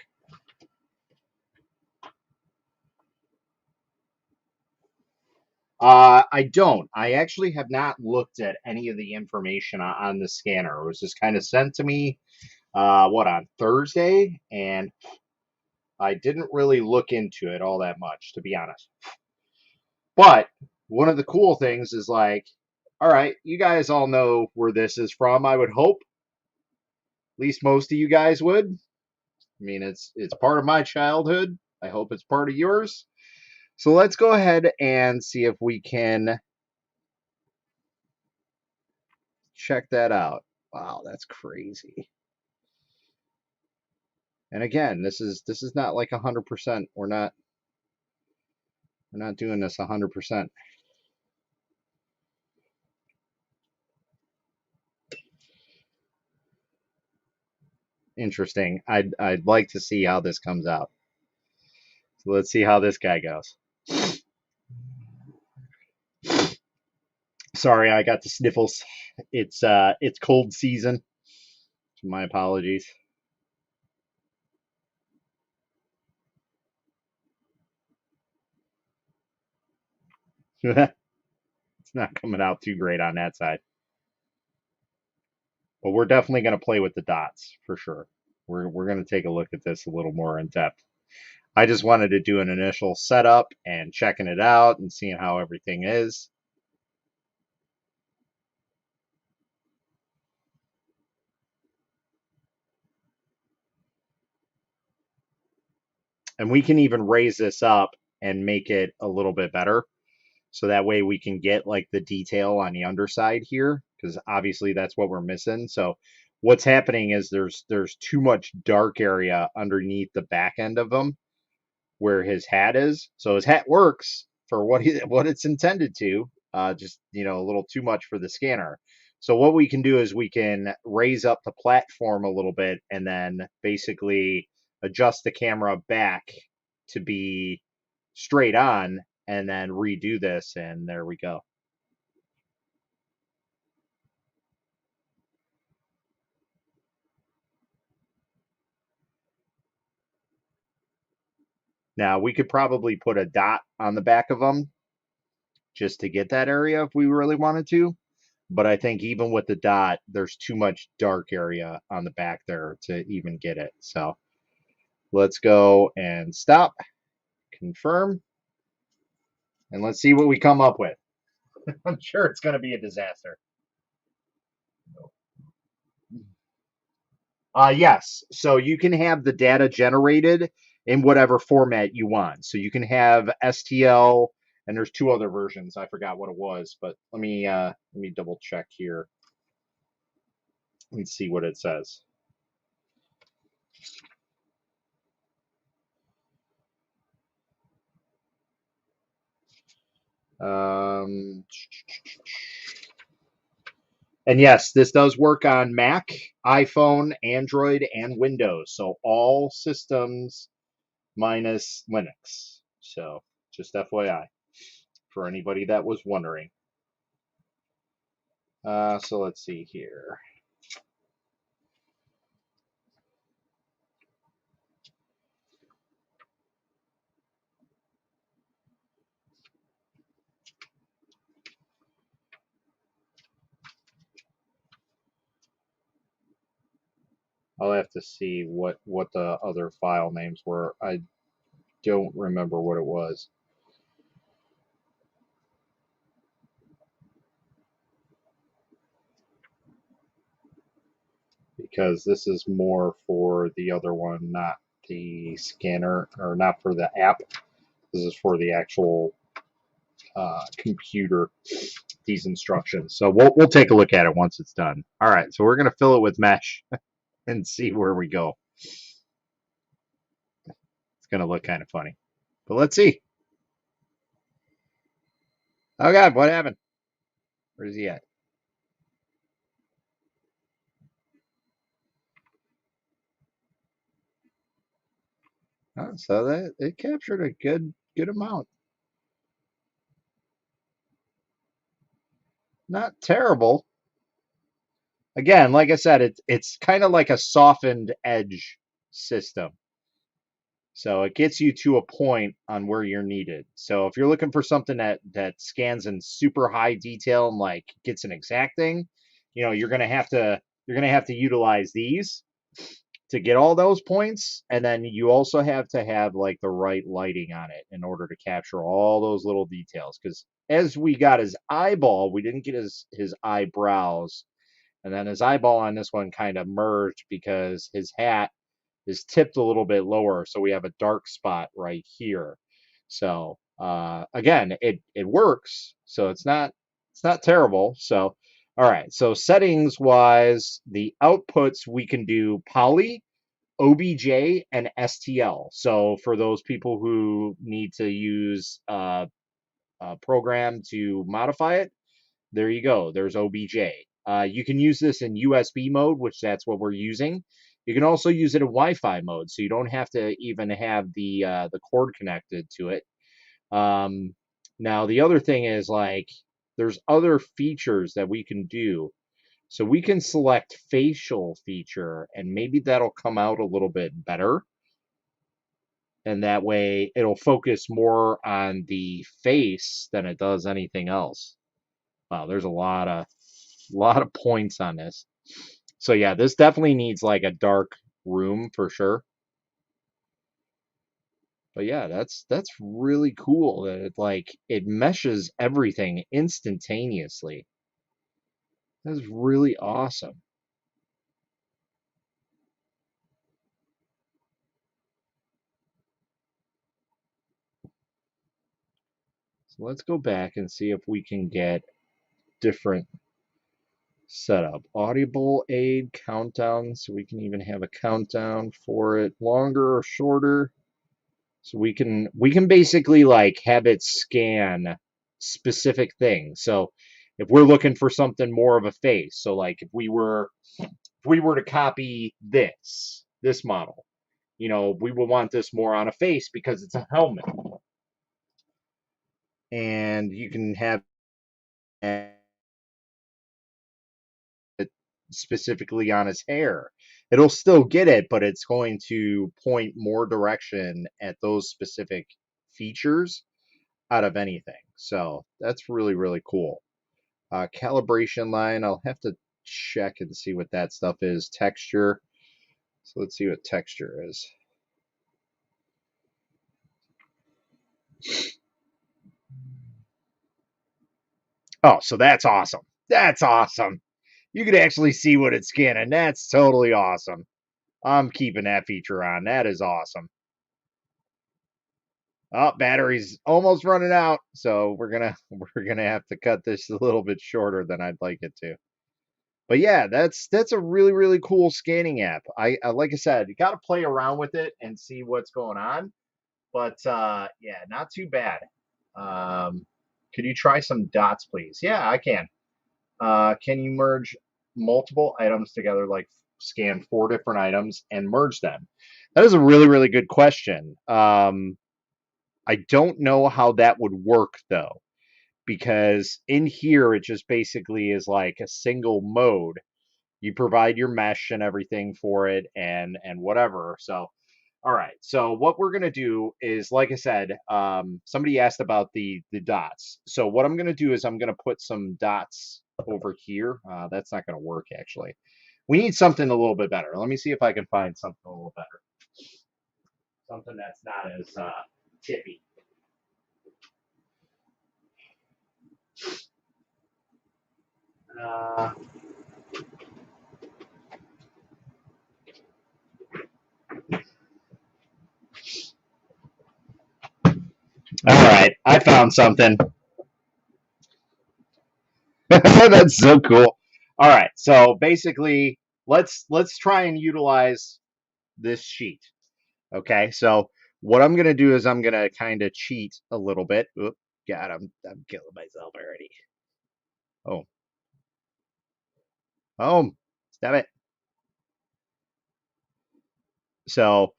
I don't. I actually have not looked at any of the information on the scanner. It was just kind of sent to me, on Thursday, and I didn't really look into it all that much, to be honest. But one of the cool things is like, all right, you guys all know where this is from, I would hope. At least most of you guys would. I mean, it's part of my childhood. I hope it's part of yours. So let's go ahead and see if we can check that out. Wow, that's crazy. And again, this is not like 100%. We're not doing this 100%. Interesting. I'd like to see how this comes out. So let's see how this guy goes. Sorry, I got the sniffles. It's cold season. My apologies. It's not coming out too great on that side. But we're definitely going to play with the dots for sure. We're going to take a look at this a little more in depth. I just wanted to do an initial setup and checking it out and seeing how everything is. And we can even raise this up and make it a little bit better. So that way we can get like the detail on the underside here, because obviously that's what we're missing. So what's happening is there's too much dark area underneath the back end of him where his hat is. So his hat works for what it's intended to, just a little too much for the scanner. So what we can do is we can raise up the platform a little bit and then basically adjust the camera back to be straight on and then redo this, and there we go. Now we could probably put a dot on the back of them just to get that area if we really wanted to. But I think even with the dot, there's too much dark area on the back there to even get it. So let's go and stop, confirm, and let's see what we come up with. I'm sure it's going to be a disaster. Yes. So you can have the data generated in whatever format you want. So you can have STL, and there's two other versions. I forgot what it was, but let me double check here. Let's see what it says. And yes, this does work on Mac, iPhone, Android, and Windows. So all systems minus Linux. So just FYI for anybody that was wondering. So let's see here. I'll have to see what the other file names were. I don't remember what it was. Because this is more for the other one, not the scanner, or not for the app. This is for the actual computer, these instructions. So we'll take a look at it once it's done. All right, so we're going to fill it with mesh and see where we go. It's going to look kind of funny, but let's see. Oh God, what happened? Where's he at? Oh, so that it captured a good amount. Not terrible. Again, like I said, it's kind of like a softened edge system. So it gets you to a point on where you're needed. So if you're looking for something that scans in super high detail and like gets an exacting, you're gonna have to utilize these to get all those points, and then you also have to have like the right lighting on it in order to capture all those little details. Because as we got his eyeball, we didn't get his eyebrows, and then his eyeball on this one kind of merged because his hat is tipped a little bit lower, so we have a dark spot right here. So again, it works, so it's not terrible. So all right, so settings wise, the outputs we can do poly, OBJ, and STL. So for those people who need to use a program to modify it, there you go. There's OBJ. You can use this in USB mode, which that's what we're using. You can also use it in Wi-Fi mode, so you don't have to even have the cord connected to it. Um, Now the other thing is like there's other features that we can do. So we can select facial feature, and maybe that'll come out a little bit better. And that way it'll focus more on the face than it does anything else. Wow, there's a lot of points on this. So yeah, this definitely needs like a dark room for sure. But yeah, that's really cool that it meshes everything instantaneously. That's really awesome. So let's go back and see if we can get different setup. Audible aid countdown, so we can even have a countdown for it, longer or shorter. So we can basically like have it scan specific things. So if we're looking for something more of a face, so like if we were to copy this model, we would want this more on a face because it's a helmet. And you can have it specifically on his hair. It'll still get it, but it's going to point more direction at those specific features out of anything. So that's really, really cool. Calibration line, I'll have to check and see what that stuff is. Texture. So let's see what texture is. Oh, so that's awesome. That's awesome. You could actually see what it's scanning. That's totally awesome. I'm keeping that feature on. That is awesome. Oh, battery's almost running out, so we're gonna have to cut this a little bit shorter than I'd like it to. But yeah, that's a really really cool scanning app. I like I said, you got to play around with it and see what's going on. But yeah, not too bad. Could you try some dots, please? Yeah, I can. Can you merge multiple items together, like scan 4 different items and merge them? That is a really really good question. I don't know how that would work though, because in here it just basically is like a single mode. You provide your mesh and everything for it and whatever. So all right. So what we're gonna do is, like I said, somebody asked about the dots. So what I'm gonna do is I'm gonna put some dots over here. That's not gonna work actually. We need something a little bit better. Let me see if I can find something a little better. Something that's not as tippy. Uh, all right, I found something. That's so cool. All right, so basically, let's try and utilize this sheet. Okay, so what I'm gonna do is I'm gonna kind of cheat a little bit. Oop, God, I'm killing myself already. Oh. Oh, stop it. So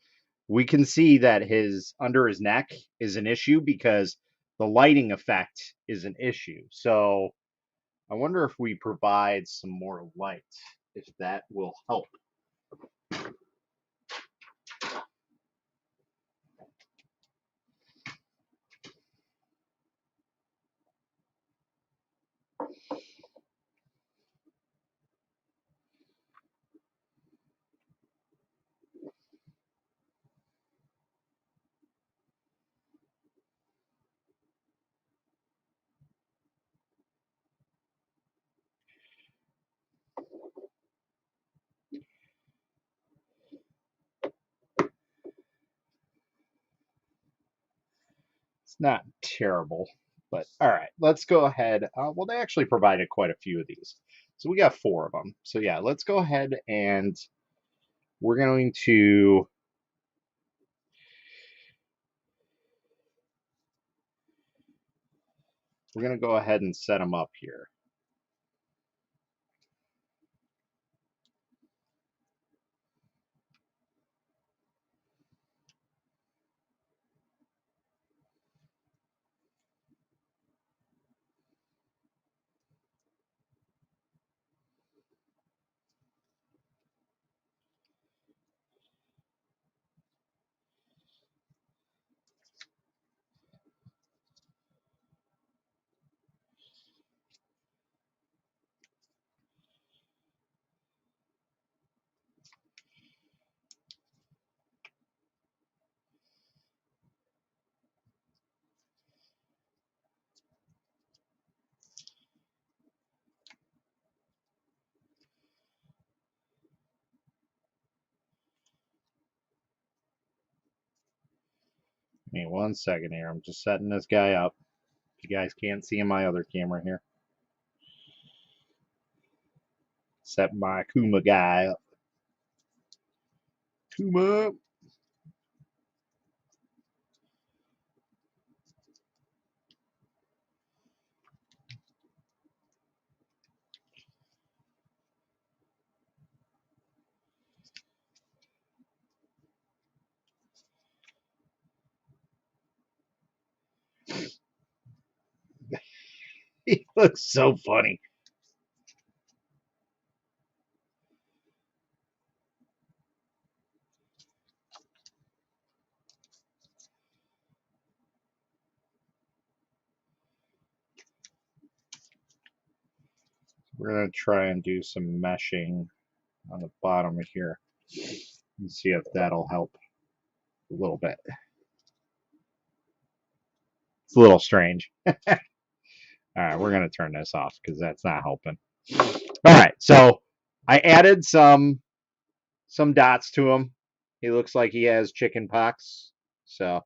we can see that his under his neck is an issue because the lighting effect is an issue. So I wonder if we provide some more light, if that will help. It's not terrible, but all right, let's go ahead. Well, they actually provided quite a few of these. So we got 4 of them. So yeah, let's go ahead and we're going to go ahead and set them up here. Give me 1 second here. I'm just setting this guy up. You guys can't see in my other camera here. Set my Kuma guy up. Kuma. He looks so funny. We're going to try and do some meshing on the bottom of here and see if that'll help a little bit. It's a little strange. All right, we're going to turn this off because that's not helping. All right, so I added some dots to him. He looks like he has chicken pox, so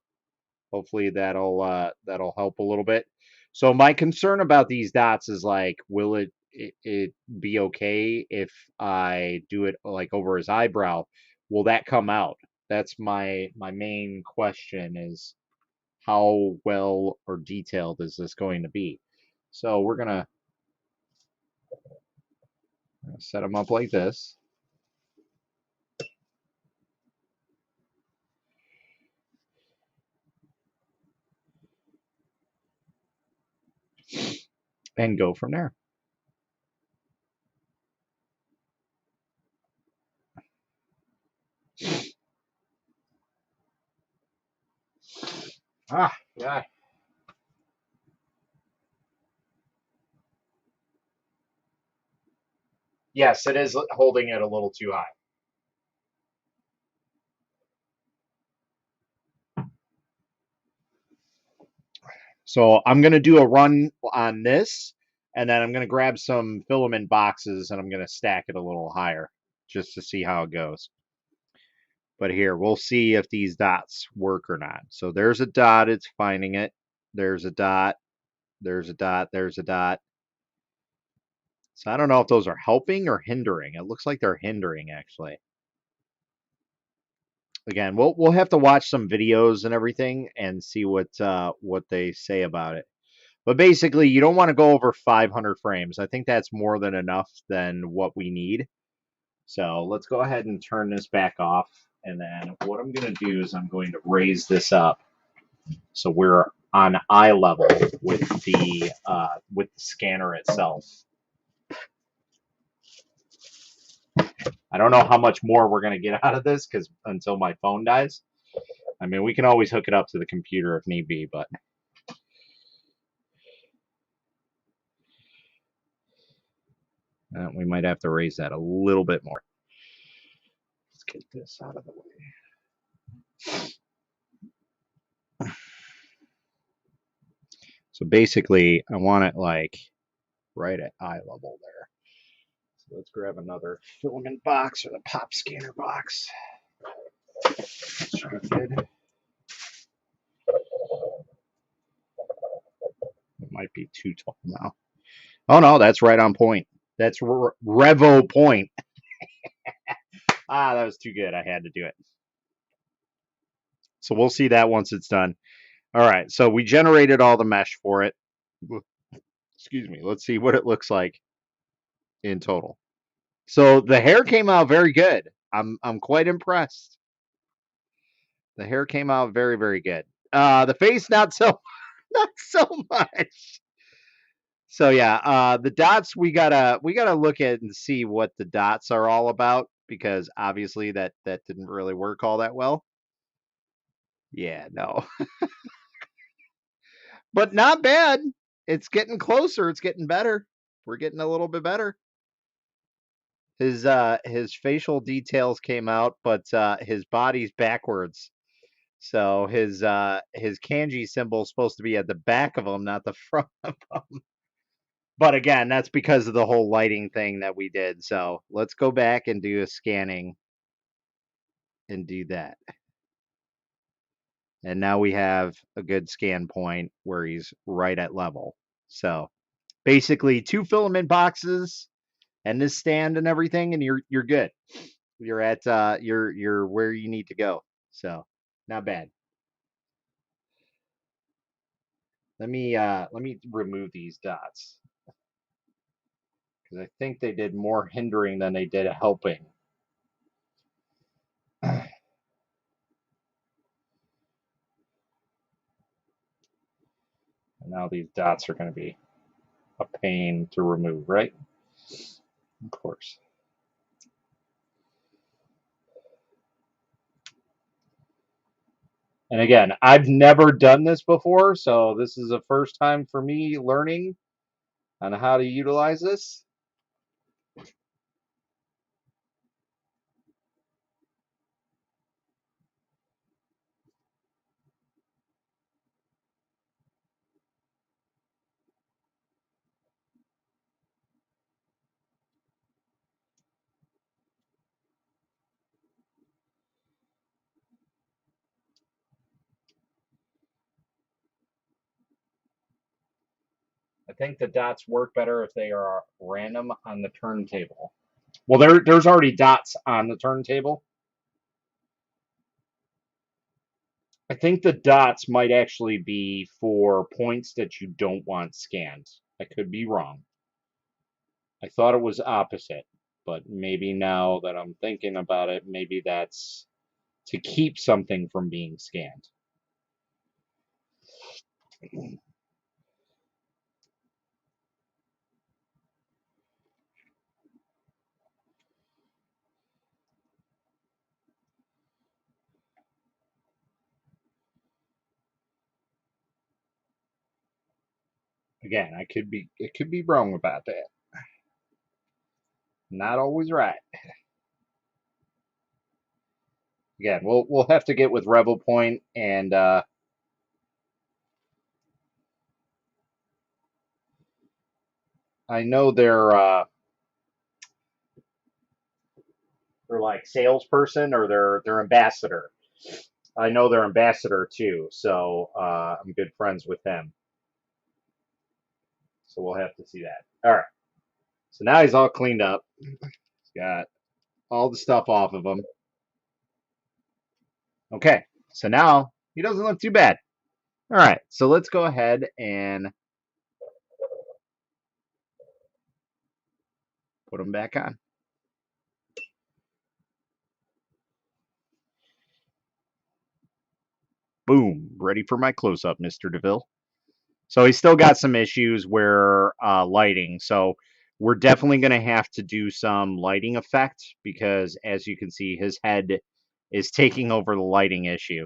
hopefully that'll help a little bit. So my concern about these dots is like, will it be okay if I do it like over his eyebrow? Will that come out? That's my main question, is how well or detailed is this going to be? So we're gonna set them up like this. And go from there. Ah, yeah. Yes, it is holding it a little too high. So I'm going to do a run on this, and then I'm going to grab some filament boxes, and I'm going to stack it a little higher just to see how it goes. But here, we'll see if these dots work or not. So there's a dot, it's finding it. There's a dot, there's a dot, there's a dot. So I don't know if those are helping or hindering. It looks like they're hindering, actually. Again, we'll have to watch some videos and everything and see what they say about it. But basically, you don't want to go over 500 frames. I think that's more than enough than what we need. So let's go ahead and turn this back off. And then what I'm going to do is I'm going to raise this up so we're on eye level with the scanner itself. I don't know how much more we're going to get out of this because until my phone dies. I mean, we can always hook it up to the computer if need be, but we might have to raise that a little bit more. Let's get this out of the way. So basically, I want it like right at eye level there. So let's grab another filament box or the pop scanner box. Should be good. It might be too tall now. Oh no, that's right on point. That's Revopoint. That was too good. I had to do it. So we'll see that once it's done. All right, so we generated all the mesh for it. Excuse me. Let's see what it looks like in total. So the hair came out very good. I'm quite impressed. The hair came out very, very good. The face not so much. So yeah, the dots we gotta look at and see what the dots are all about because obviously that didn't really work all that well. Yeah, no. But not bad. It's getting closer. It's getting better. We're getting a little bit better. His facial details came out, but his body's backwards. So his kanji symbol is supposed to be at the back of him, not the front of him. But again, that's because of the whole lighting thing that we did. So let's go back and do a scanning and do that. And now we have a good scan point where he's right at level. So basically 2 filament boxes and this stand and everything, and you're good. You're at you're where you need to go. So not bad. Let me remove these dots because I think they did more hindering than they did helping. And now these dots are going to be a pain to remove, right? Of course. And again, I've never done this before, so this is a first time for me learning on how to utilize this. I think the dots work better if they are random on the turntable. Well, there's already dots on the turntable. I think the dots might actually be for points that you don't want scanned. I could be wrong. I thought it was opposite, but maybe now that I'm thinking about it, maybe that's to keep something from being scanned. Again, it could be wrong about that. Not always right. Again, we'll have to get with Revopoint and I know they're like salesperson or their ambassador. I know their ambassador too, so I'm good friends with them. So we'll have to see that. All right. So now he's all cleaned up. He's got all the stuff off of him. Okay. So now he doesn't look too bad. All right. So let's go ahead and put them back on. Boom, ready for my close-up, Mr. DeVille. So he's still got some issues where lighting. So we're definitely going to have to do some lighting effect because, as you can see, his head is taking over the lighting issue.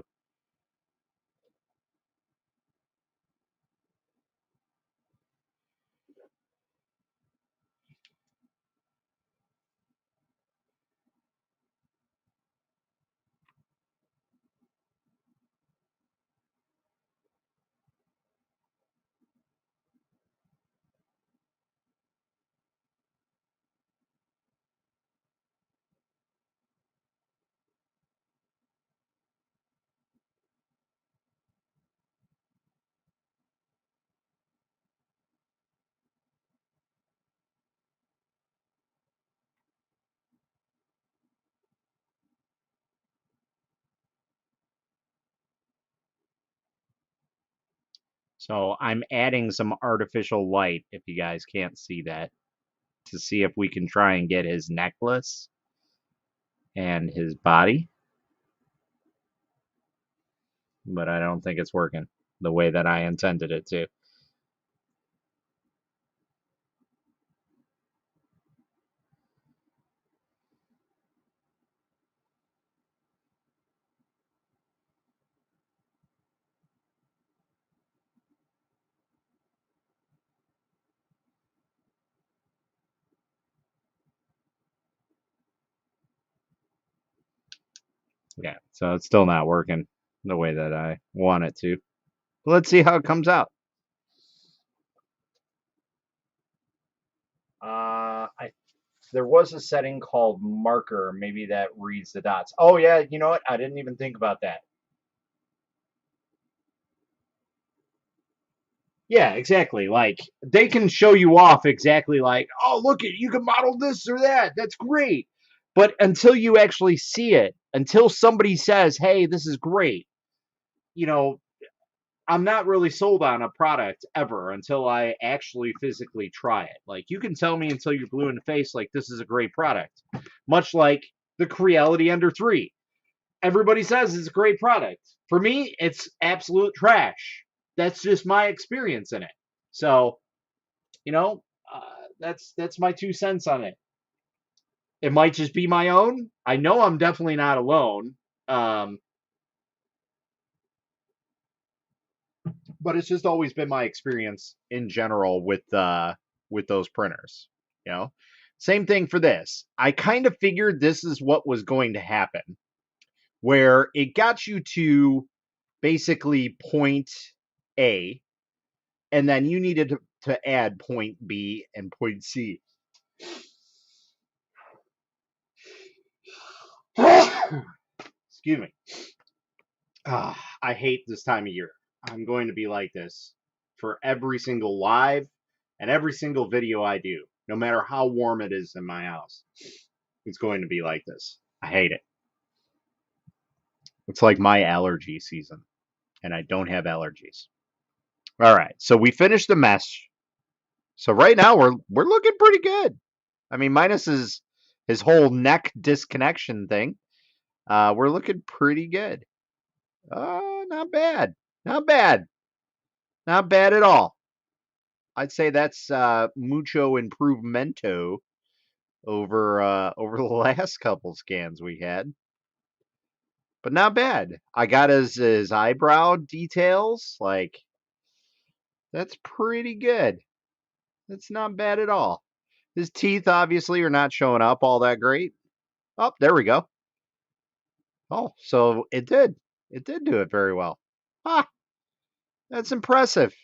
So I'm adding some artificial light, if you guys can't see that, to see if we can try and get his necklace and his body. But I don't think it's working the way that I intended it to. Yeah, so it's still not working the way that I want it to. Let's see how it comes out. There was a setting called marker. Maybe that reads the dots. Oh yeah, you know what? I didn't even think about that. Yeah, exactly. Like they can show you off exactly like, oh look it, you can model this or that. That's great. But until you actually see it, until somebody says, "Hey, this is great," you know, I'm not really sold on a product ever until I actually physically try it. Like you can tell me until you're blue in the face, like this is a great product. Much like the Creality Ender 3. Everybody says it's a great product. For me, it's absolute trash. That's just my experience in it. So, you know, that's my 2 cents on it. It might just be my own. I know I'm definitely not alone. Um, but it's just always been my experience in general with those printers. You know, same thing for this. I kind of figured this is what was going to happen, where it got you to basically point A, and then you needed to add point B and point C. Excuse me. I hate this time of year. I'm going to be like this for every single live and every single video I do, no matter how warm it is in my house. It's going to be like this. I hate it. It's like my allergy season, and I don't have allergies. All right, so we finished the mesh. So right now we're looking pretty good. I mean, minus his whole neck disconnection thing. We're looking pretty good. Not bad. Not bad. Not bad at all. I'd say that's mucho improvemento over the last couple scans we had. But not bad. I got his eyebrow details. Like that's pretty good. That's not bad at all. His teeth obviously are not showing up all that great. Oh, there we go. Oh, so it did. It did do it very well. Ah, that's impressive.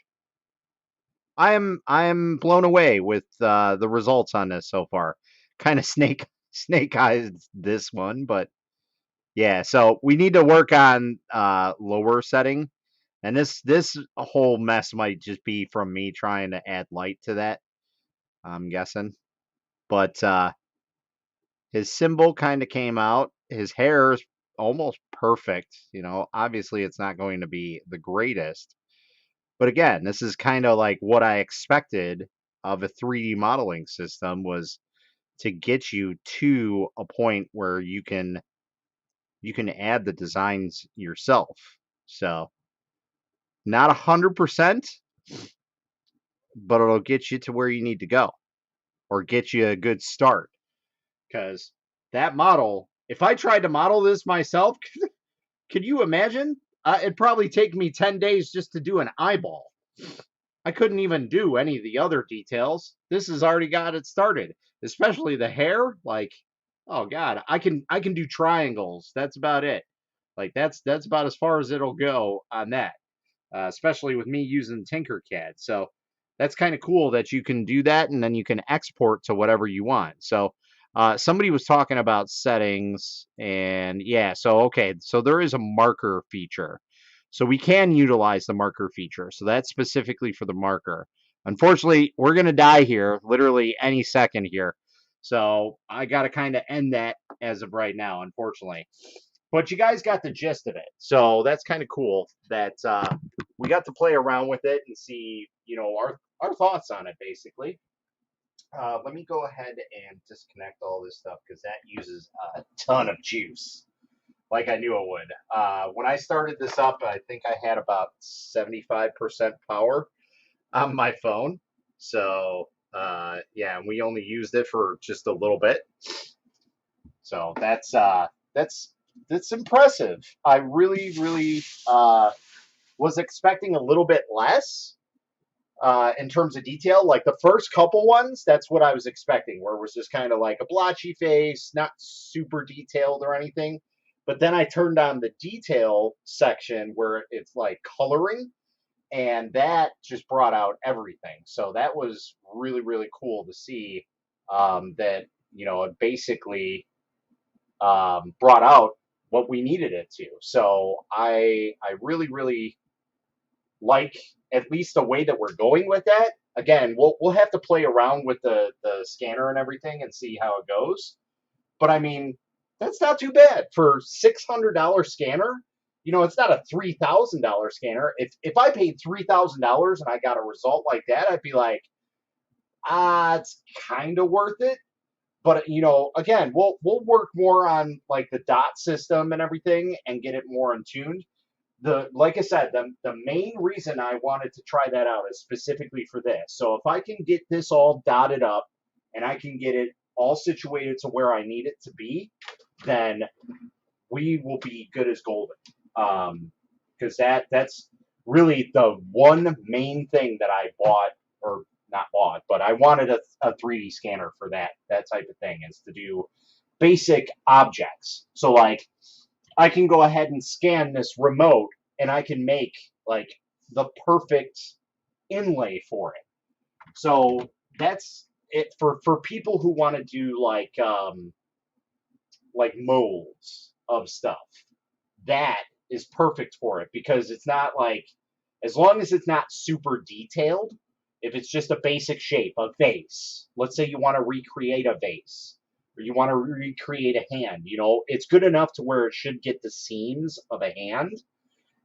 I am blown away with the results on this so far. Kind of snake eyes this one, but yeah. So we need to work on lower setting, and this whole mess might just be from me trying to add light to that. I'm guessing, but his symbol kind of came out. His hair is almost perfect. You know, obviously it's not going to be the greatest, but again, this is kind of like what I expected of a 3D modeling system was
to get you to a point where you can add the designs yourself. So not 100%, but it'll get you to where you need to go or get you a good start. Because that model, if I tried to model this myself, could you imagine? It'd probably take me 10 days just to do an eyeball. I couldn't even do any of the other details. This has already got it started, especially the hair. Like, oh god, I can do triangles. That's about it. Like that's about as far as it'll go on that. Especially with me using Tinkercad. So that's kind of cool that you can do that and then you can export to whatever you want. So somebody was talking about settings and yeah, so okay, so there is a marker feature. So we can utilize the marker feature. So that's specifically for the marker. Unfortunately, we're going to die here literally any second here. So I got to kind of end that as of right now, unfortunately. But you guys got the gist of it. So that's kind of cool that we got to play around with it and see, our thoughts on it, basically. Let me go ahead and disconnect all this stuff because that uses a ton of juice, like I knew it would. When I started this up, I think I had about 75% power on my phone. So, yeah, and we only used it for just a little bit. So that's impressive. I really, really was expecting a little bit less in terms of detail. Like the first couple ones, that's what I was expecting, where it was just kind of like a blotchy face, not super detailed or anything. But then I turned on the detail section where it's like coloring, and that just brought out everything. So that was really, really cool to see that, it basically brought out what we needed it to. So I really, really like at least the way that we're going with that. Again, we'll have to play around with the scanner and everything and see how it goes. But I mean, that's not too bad for $600 scanner. It's not a $3,000 scanner. If I paid $3,000 and I got a result like that, I'd be like, it's kind of worth it. But again, we'll work more on like the dot system and everything and get it more in tuned. Like I said, the main reason I wanted to try that out is specifically for this. So if I can get this all dotted up and I can get it all situated to where I need it to be, then we will be good as golden. Because that's really the one main thing that I bought, or not bought, but I wanted a 3D scanner for that type of thing, is to do basic objects. So like I can go ahead and scan this remote and I can make like the perfect inlay for it. So that's it for people who want to do like molds of stuff. That is perfect for it because it's not like, as long as it's not super detailed, if it's just a basic shape, a vase, let's say you want to recreate a vase or you want to recreate a hand, it's good enough to where it should get the seams of a hand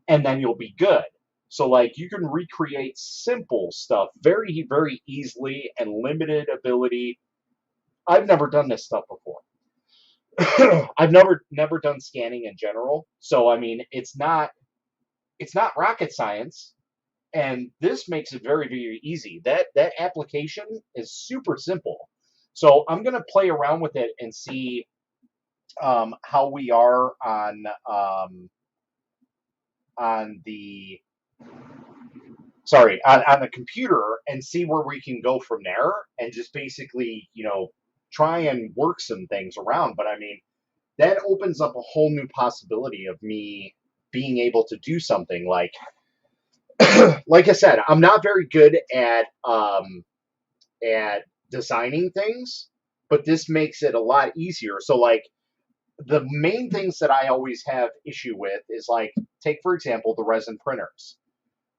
and then you'll be good. So like you can recreate simple stuff very, very easily and limited ability. I've never done this stuff before. I've never done scanning in general. So I mean, it's not rocket science, and this makes it very, very easy. That application is super simple. So I'm gonna play around with it and see how we are on the on the computer and see where we can go from there and just basically try and work some things around. But I mean, that opens up a whole new possibility of me being able to do something like I said, I'm not very good at designing things, but this makes it a lot easier. So like the main things that I always have issue with is like, take for example the resin printers.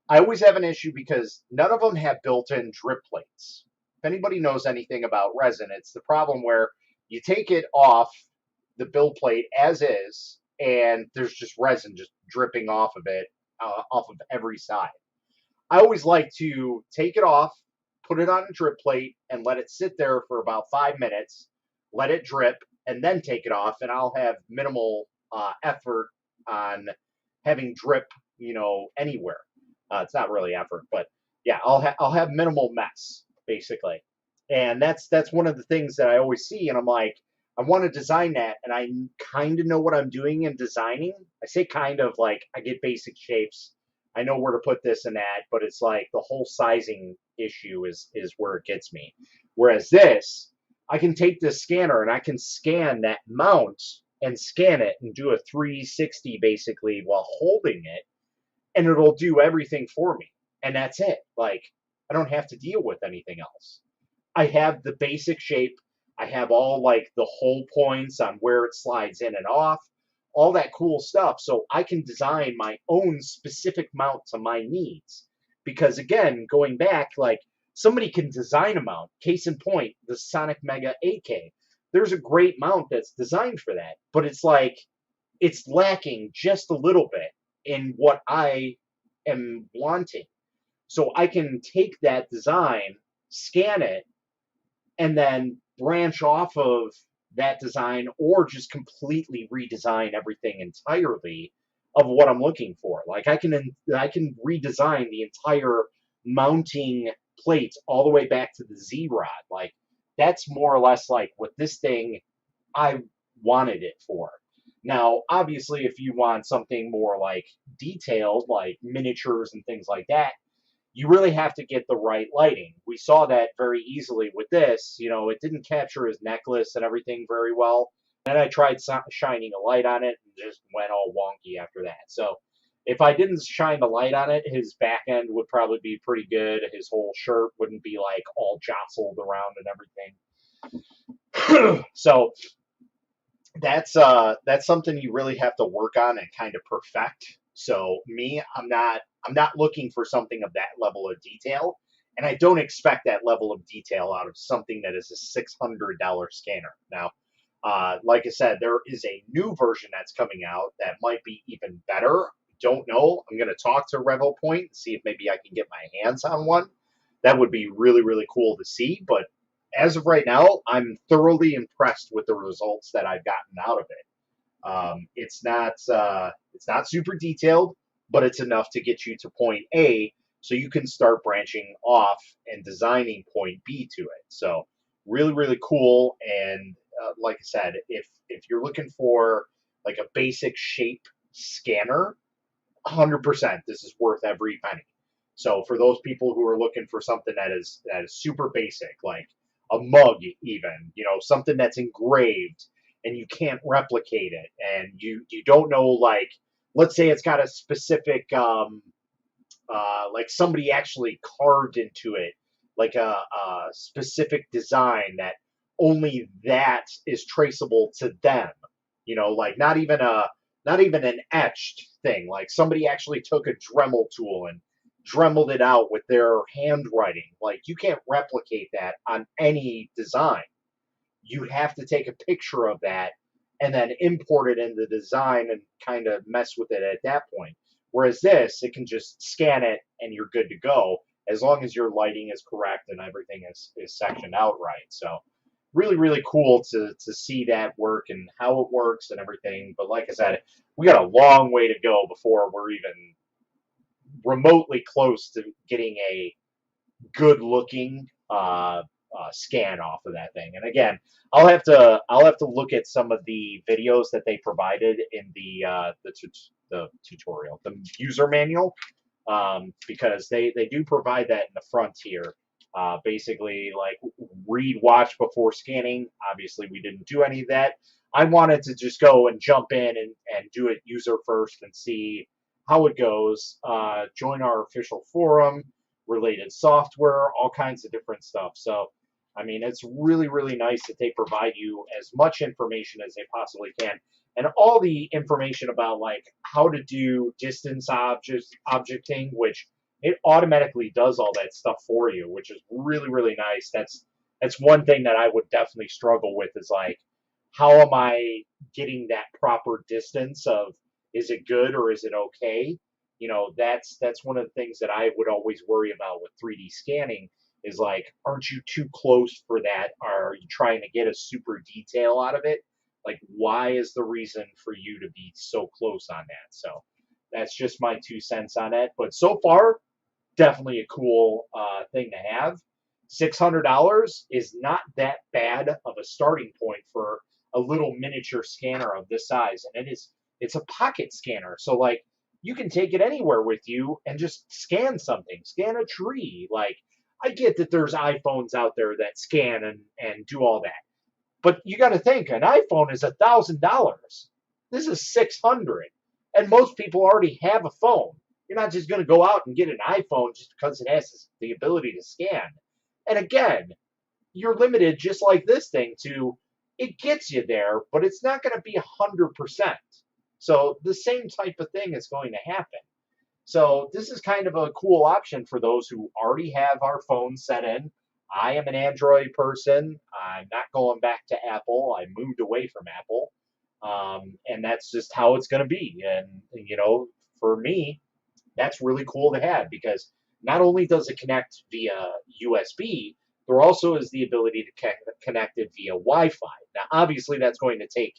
I always have an issue because none of them have built-in drip plates. If anybody knows anything about resin, it's the problem where you take it off the build plate as is, and there's just resin just dripping off of it, off of every side. I always like to take it off, put it on a drip plate, and let it sit there for about 5 minutes let it drip, and then take it off, and I'll have minimal effort on having drip, anywhere. It's not really effort, but yeah, I'll have minimal mess basically, and that's one of the things that I always see, and I'm like, I want to design that, and I kind of know what I'm doing in designing. I say kind of, like I get basic shapes. I know where to put this and that, but it's like the whole sizing issue is where it gets me. Whereas this, I can take this scanner and I can scan that mount and scan it and do a 360 basically while holding it, and it'll do everything for me. And that's it. Like, I don't have to deal with anything else. I have the basic shape. I have all like the hole points on where it slides in and off, all that cool stuff. So I can design my own specific mount to my needs. Because again, going back, like somebody can design a mount. Case in point, the Sonic Mega 8K. There's a great mount that's designed for that, but it's like it's lacking just a little bit in what I am wanting. So I can take that design, scan it, and then branch off of that design or just completely redesign everything entirely of what I'm looking for. Like I can redesign the entire mounting plate all the way back to the Z rod. Like that's more or less like what this thing I wanted it for. Now, obviously, if you want something more like detailed, like miniatures and things like that, you really have to get the right lighting. We saw that very easily with this. It didn't capture his necklace and everything very well. Then I tried shining a light on it and just went all wonky after that. So if I didn't shine the light on it, his back end would probably be pretty good. His whole shirt wouldn't be like all jostled around and everything. So that's something you really have to work on and kind of perfect. So me, I'm not looking for something of that level of detail, and I don't expect that level of detail out of something that is a $600 scanner. Now, like I said, there is a new version that's coming out that might be even better. Don't know. I'm going to talk to Revopoint and see if maybe I can get my hands on one. That would be really, really cool to see. But as of right now, I'm thoroughly impressed with the results that I've gotten out of it. It's not super detailed, but it's enough to get you to point A, so you can start branching off and designing point B to it. So really, really cool. And like I said, if you're looking for like a basic shape scanner, 100%, this is worth every penny. So for those people who are looking for something that is super basic, like a mug, even something that's engraved and you can't replicate it, and you don't know, like let's say it's got a specific like somebody actually carved into it, like a specific design that only that is traceable to them. Like not even an etched thing. Like somebody actually took a Dremel tool and dremeled it out with their handwriting. Like you can't replicate that on any design. You have to take a picture of that and then import it into the design and kind of mess with it at that point. Whereas this, it can just scan it and you're good to go as long as your lighting is correct and everything is sectioned out right. So really, really cool to see that work and how it works and everything. But like I said, we got a long way to go before we're even remotely close to getting a good looking scan off of that thing. And again, I'll have to look at some of the videos that they provided in the tutorial, the user manual, because they do provide that in the front here. Basically, like read, watch before scanning. Obviously, we didn't do any of that. I wanted to just go and jump in and do it user first and see how it goes. Join our official forum, related software, all kinds of different stuff. So, I mean, it's really, really nice that they provide you as much information as they possibly can. And all the information about like how to do distance objecting, which it automatically does all that stuff for you, which is really, really nice. That's one thing that I would definitely struggle with, is like, how am I getting that proper distance of, is it good or is it okay? That's one of the things that I would always worry about with 3D scanning,
is like, aren't you too close for that? Are you trying to get a super detail out of it? Like, why is the reason for you to be so close on that? So that's just my 2 cents on it. But so far, definitely a cool thing to have. $600 is not that bad of a starting point for a little miniature scanner of this size, and it's a pocket scanner, so like you can take it anywhere with you and just scan something, scan a tree. Like, I get that there's iPhones out there that scan and do all that, but you got to think an iPhone is $1,000. This is 600, and most people already have a phone. You're not just going to go out and get an iPhone just because it has the ability to scan. And again, you're limited just like this thing to it gets you there, but it's not going to be 100%. So the same type of thing is going to happen. So this is kind of a cool option for those who already have our phones set in. I am an Android person. I'm not going back to Apple. I moved away from Apple. And that's just how it's going to be. And, for me, that's really cool to have because not only does it connect via USB, there also is the ability to connect it via Wi-Fi. Now, obviously, that's going to take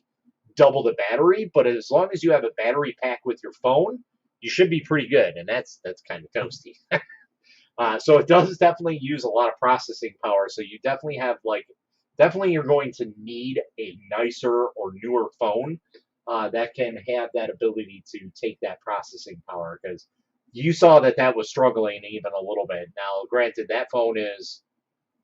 double the battery, but as long as you have a battery pack with your phone, you should be pretty good, and that's kind of toasty. So it does definitely use a lot of processing power. So you definitely have definitely you're going to need a nicer or newer phone that can have that ability to take that processing power because you saw that was struggling even a little bit. Now, granted, that phone is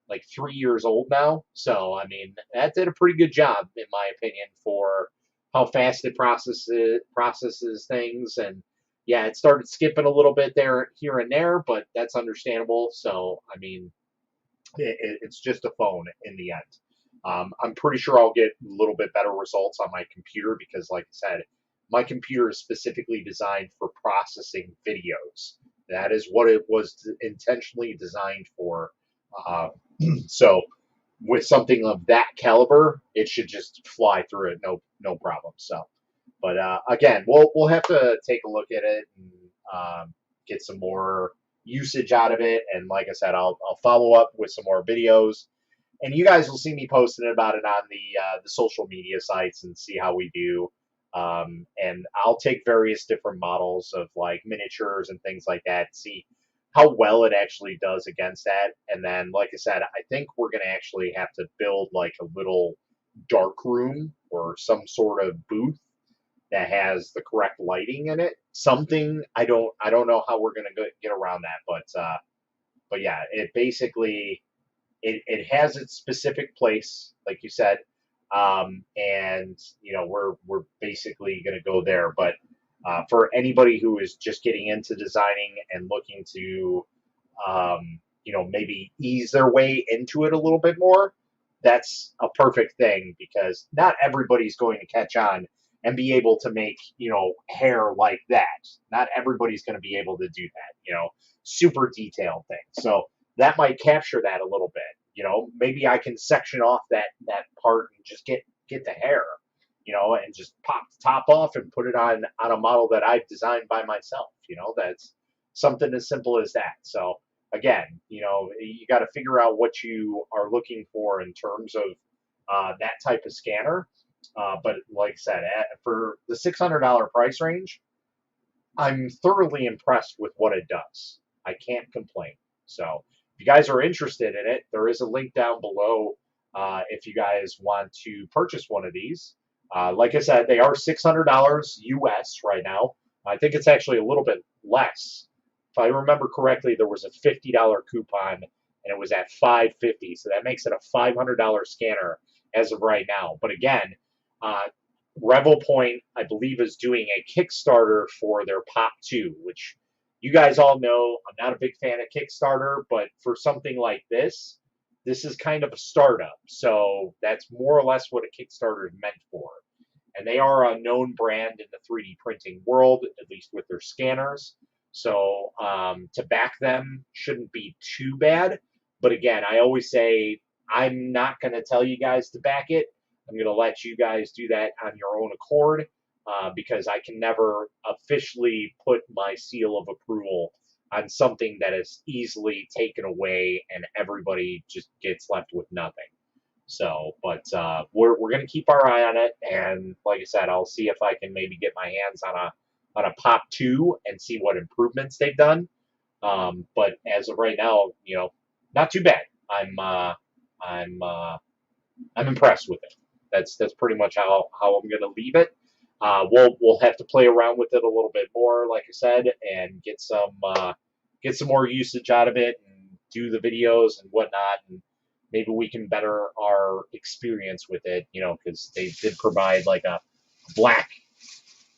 like 3 years old now, so I mean that did a pretty good job in my opinion for how fast it processes things. And yeah, it started skipping a little bit there here and there, but that's understandable. So I mean, it's just a phone in the end. I'm pretty sure I'll get a little bit better results on my computer because, like I said, my computer is specifically designed for processing videos. That is what it was intentionally designed for. Uh, so, with something of that caliber, it should just fly through it, no problem. So, but again, we'll have to take a look at it and get some more usage out of it. And like I said, I'll follow up with some more videos, and you guys will see me posting about it on the social media sites and see how we do. And I'll take various different models of like miniatures and things like that, see how well it actually does against that. And then, like I said, I think we're gonna actually have to build like a little dark room or some sort of booth that has the correct lighting in it. Something I don't know how we're gonna get around that, but yeah, it basically it has its specific place, like you said, and we're basically gonna go there. But for anybody who is just getting into designing and looking to maybe ease their way into it a little bit more, that's a perfect thing because not everybody's going to catch on and be able to make, hair like that. Not everybody's going to be able to do that, super detailed things. So that might capture that a little bit. Maybe I can section off that part and just get the hair, and just pop the top off and put it on a model that I've designed by myself. That's something as simple as that. So again, you got to figure out what you are looking for in terms of that type of scanner. But like I said, for the $600 price range, I'm thoroughly impressed with what it does. I can't complain. So if you guys are interested in it, there is a link down below if you guys want to purchase one of these. Like I said, they are $600 US right now. I think it's actually a little bit less. If I remember correctly, there was a $50 coupon and it was at $550. So that makes it a $500 scanner as of right now. But again, uh, Revopoint, I believe, is doing a Kickstarter for their Pop 2, which you guys all know I'm not a big fan of Kickstarter, but for something like this is kind of a startup. So that's more or less what a Kickstarter is meant for. And they are a known brand in the 3D printing world, at least with their scanners. So to back them shouldn't be too bad. But again, I always say I'm not going to tell you guys to back it. I'm going to let you guys do that on your own accord because I can never officially put my seal of approval on something that is easily taken away and everybody just gets left with nothing. So, but we're going to keep our eye on it, and like I said, I'll see if I can maybe get my hands on a Pop 2 and see what improvements they've done. But as of right now, not too bad. I'm impressed with it. That's pretty much how I'm going to leave it. We'll have to play around with it a little bit more, like I said, and get some more usage out of it, and do the videos and whatnot, and maybe we can better our experience with it, because they did provide like a black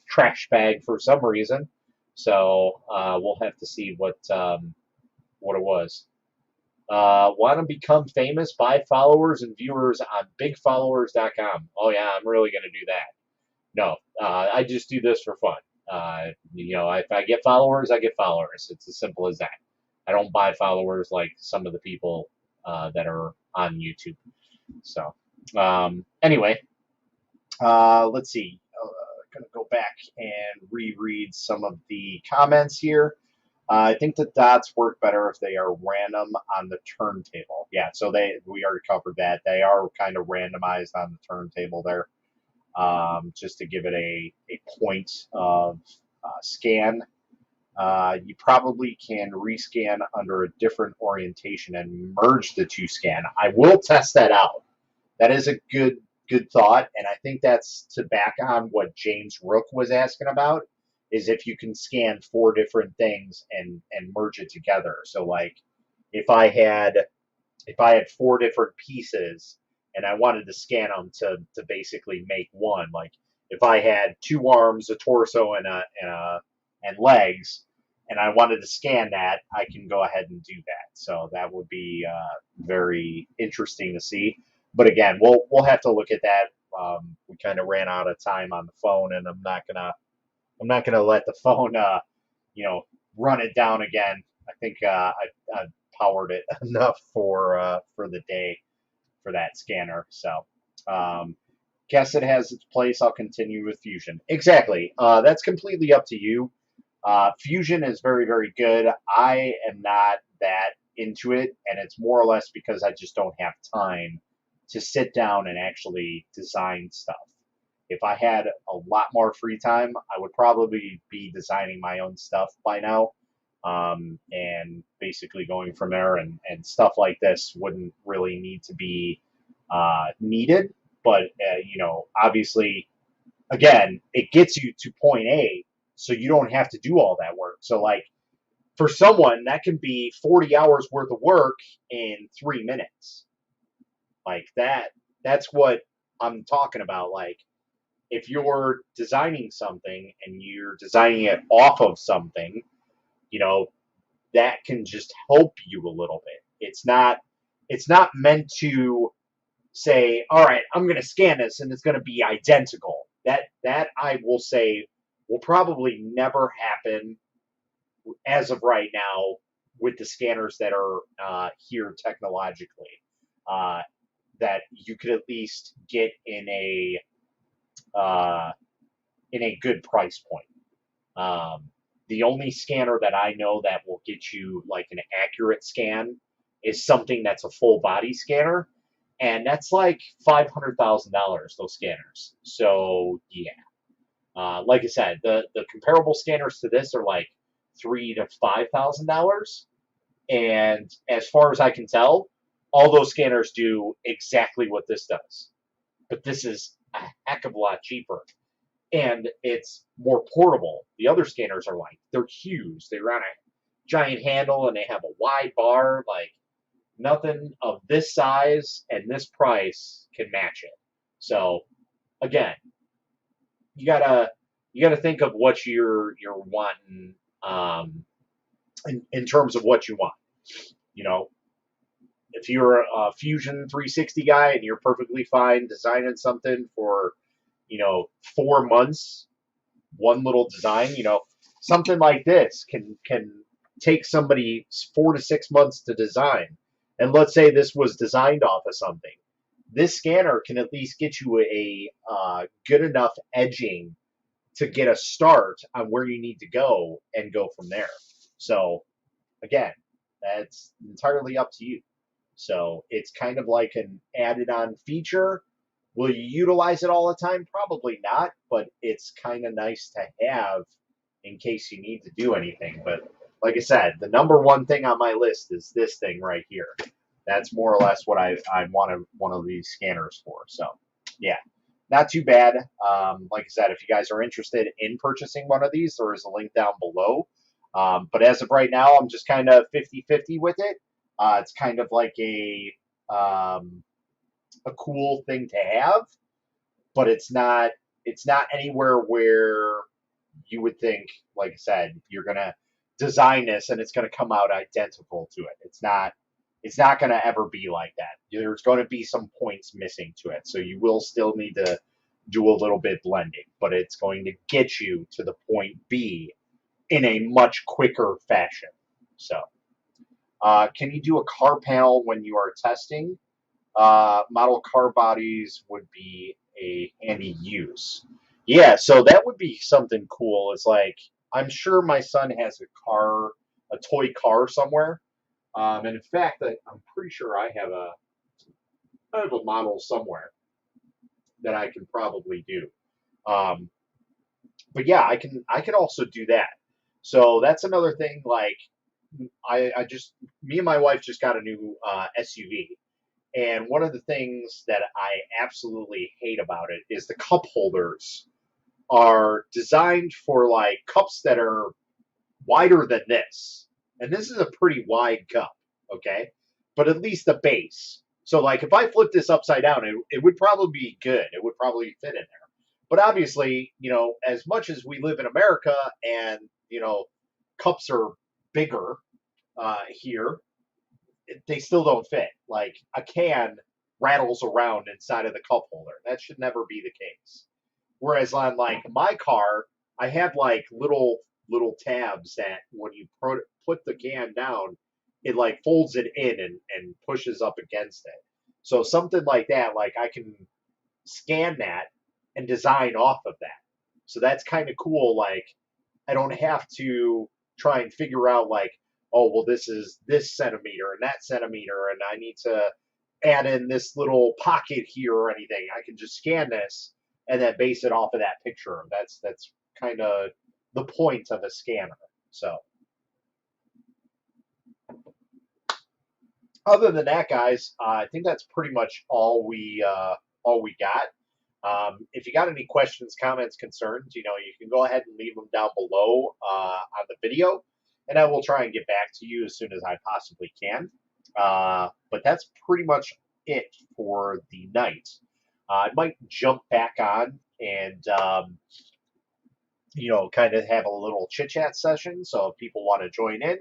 trash bag for some reason. So we'll have to see what it was. Want to become famous? Buy followers and viewers on bigfollowers.com. Oh yeah, I'm really going to do that. No, I just do this for fun. If I get followers, I get followers. It's as simple as that. I don't buy followers like some of the people that are on YouTube. So, anyway, let's see. Going to go back and reread some of the comments here. I think the dots work better if they are random on the turntable. Yeah, so we already covered that. They are kind of randomized on the turntable there, just to give it a point of scan. You probably can rescan under a different orientation and merge the two scan. I will test that out. That is a good thought, and I think that's to back on what James Rook was asking about, is if you can scan 4 different things and merge it together. So like if I had 4 different pieces and I wanted to scan them to basically make one, like if I had 2 arms, a torso, and legs, and I wanted to scan that, I can go ahead and do that. So that would be very interesting to see. But again, we'll have to look at that. We kind of ran out of time on the phone, and I'm not gonna let the phone run it down again. I think I powered it enough for the day for that scanner. So guess it has its place. I'll continue with Fusion. Exactly. That's completely up to you. Fusion is very, very good. I am not that into it, and it's more or less because I just don't have time to sit down and actually design stuff. If I had a lot more free time, I would probably be designing my own stuff by now, and basically going from there, and stuff like this wouldn't really need to be needed. But, obviously, again, it gets you to point A, so you don't have to do all that work. So, like, for someone, that can be 40 hours worth of work in 3 minutes. Like, that's what I'm talking about. Like, if you're designing something and you're designing it off of something, that can just help you a little bit. It's not meant to say, all right, I'm going to scan this and it's going to be identical. That I will say will probably never happen as of right now with the scanners that are here technologically. That you could at least get in a good price point. The only scanner that I know that will get you like an accurate scan is something that's a full body scanner, and that's like $500,000. Those scanners. So yeah, like I said, the comparable scanners to this are like $3,000 to $5,000, and as far as I can tell, all those scanners do exactly what this does. But this is a heck of a lot cheaper. And it's more portable. The other scanners are they're huge. They run a giant handle and they have a wide bar. Like, nothing of this size and this price can match it. So, again, you gotta think of what you're wanting in terms of what you want. If you're a Fusion 360 guy and you're perfectly fine designing something for 4 months, one little design, something like this can take somebody 4 to 6 months to design. And let's say this was designed off of something. This scanner can at least get you a good enough edging to get a start on where you need to go and go from there. So again, that's entirely up to you. So it's kind of like an added on feature. Will you utilize it all the time? Probably not, but it's kind of nice to have in case you need to do anything. But like I said, the number one thing on my list is this thing right here. That's more or less what I wanted one of these scanners for. So yeah, not too bad. Like I said, if you guys are interested in purchasing one of these, there is a link down below. But as of right now, I'm just kind of 50-50 with it. It's kind of like a cool thing to have, but it's not anywhere where you would think, like I said, you're gonna design this and it's gonna come out identical to it. It's not gonna ever be like that. There's gonna be some points missing to it. So you will still need to do a little bit blending, but it's going to get you to the point B in a much quicker fashion. So can you do a car panel when you are testing? Model car bodies would be a handy use. Yeah, so that would be something cool. It's like, I'm sure my son has a toy car somewhere. And in fact, I'm pretty sure I have a model somewhere that I can probably do. Um, but yeah, I can also do that. So that's another thing. Like, me and my wife just got a new SUV. And one of the things that I absolutely hate about it is the cup holders are designed for like cups that are wider than this. And this is a pretty wide cup, okay? But at least the base. So like if I flip this upside down, it would probably be good. It would probably fit in there. But obviously, as much as we live in America and, cups are bigger here, they still don't fit. Like a can rattles around inside of the cup holder. That should never be the case. Whereas on like my car, I have like little tabs that when you put the can down, it like folds it in and pushes up against it. So something like that, like I can scan that and design off of that. So that's kind of cool. Like I don't have to try and figure out like, oh, well, this is this centimeter and that centimeter, and I need to add in this little pocket here or anything. I can just scan this and then base it off of that picture. That's kind of the point of a scanner. So other than that, guys, I think that's pretty much all we got. If you got any questions, comments, concerns, you can go ahead and leave them down below on the video, and I will try and get back to you as soon as I possibly can. But that's pretty much it for the night. I might jump back on and kind of have a little chit chat session. So if people want to join in,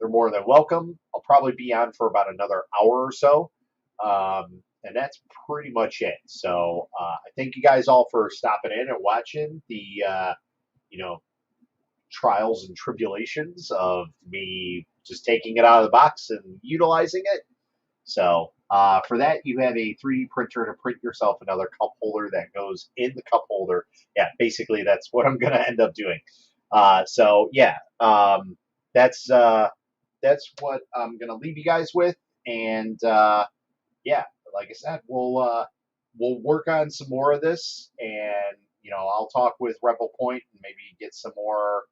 they're more than welcome. I'll probably be on for about another hour or so. And that's pretty much it. So I thank you guys all for stopping in and watching the, trials and tribulations of me just taking it out of the box and utilizing it. So for that, you have a 3D printer to print yourself another cup holder that goes in the cup holder. Yeah, basically that's what I'm going to end up doing. So yeah, that's what I'm going to leave you guys with. And yeah, like I said, we'll work on some more of this, and I'll talk with Revopoint and maybe get some more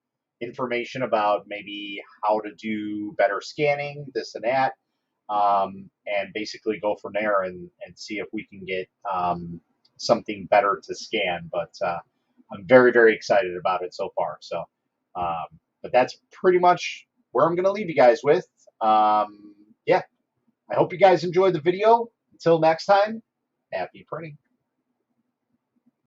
information about maybe how to do better scanning, this and that, and basically go from there and see if we can get something better to scan. But I'm very, very excited about it so far. So, but that's pretty much where I'm going to leave you guys with. Yeah, I hope you guys enjoyed the video. Until next time, happy printing.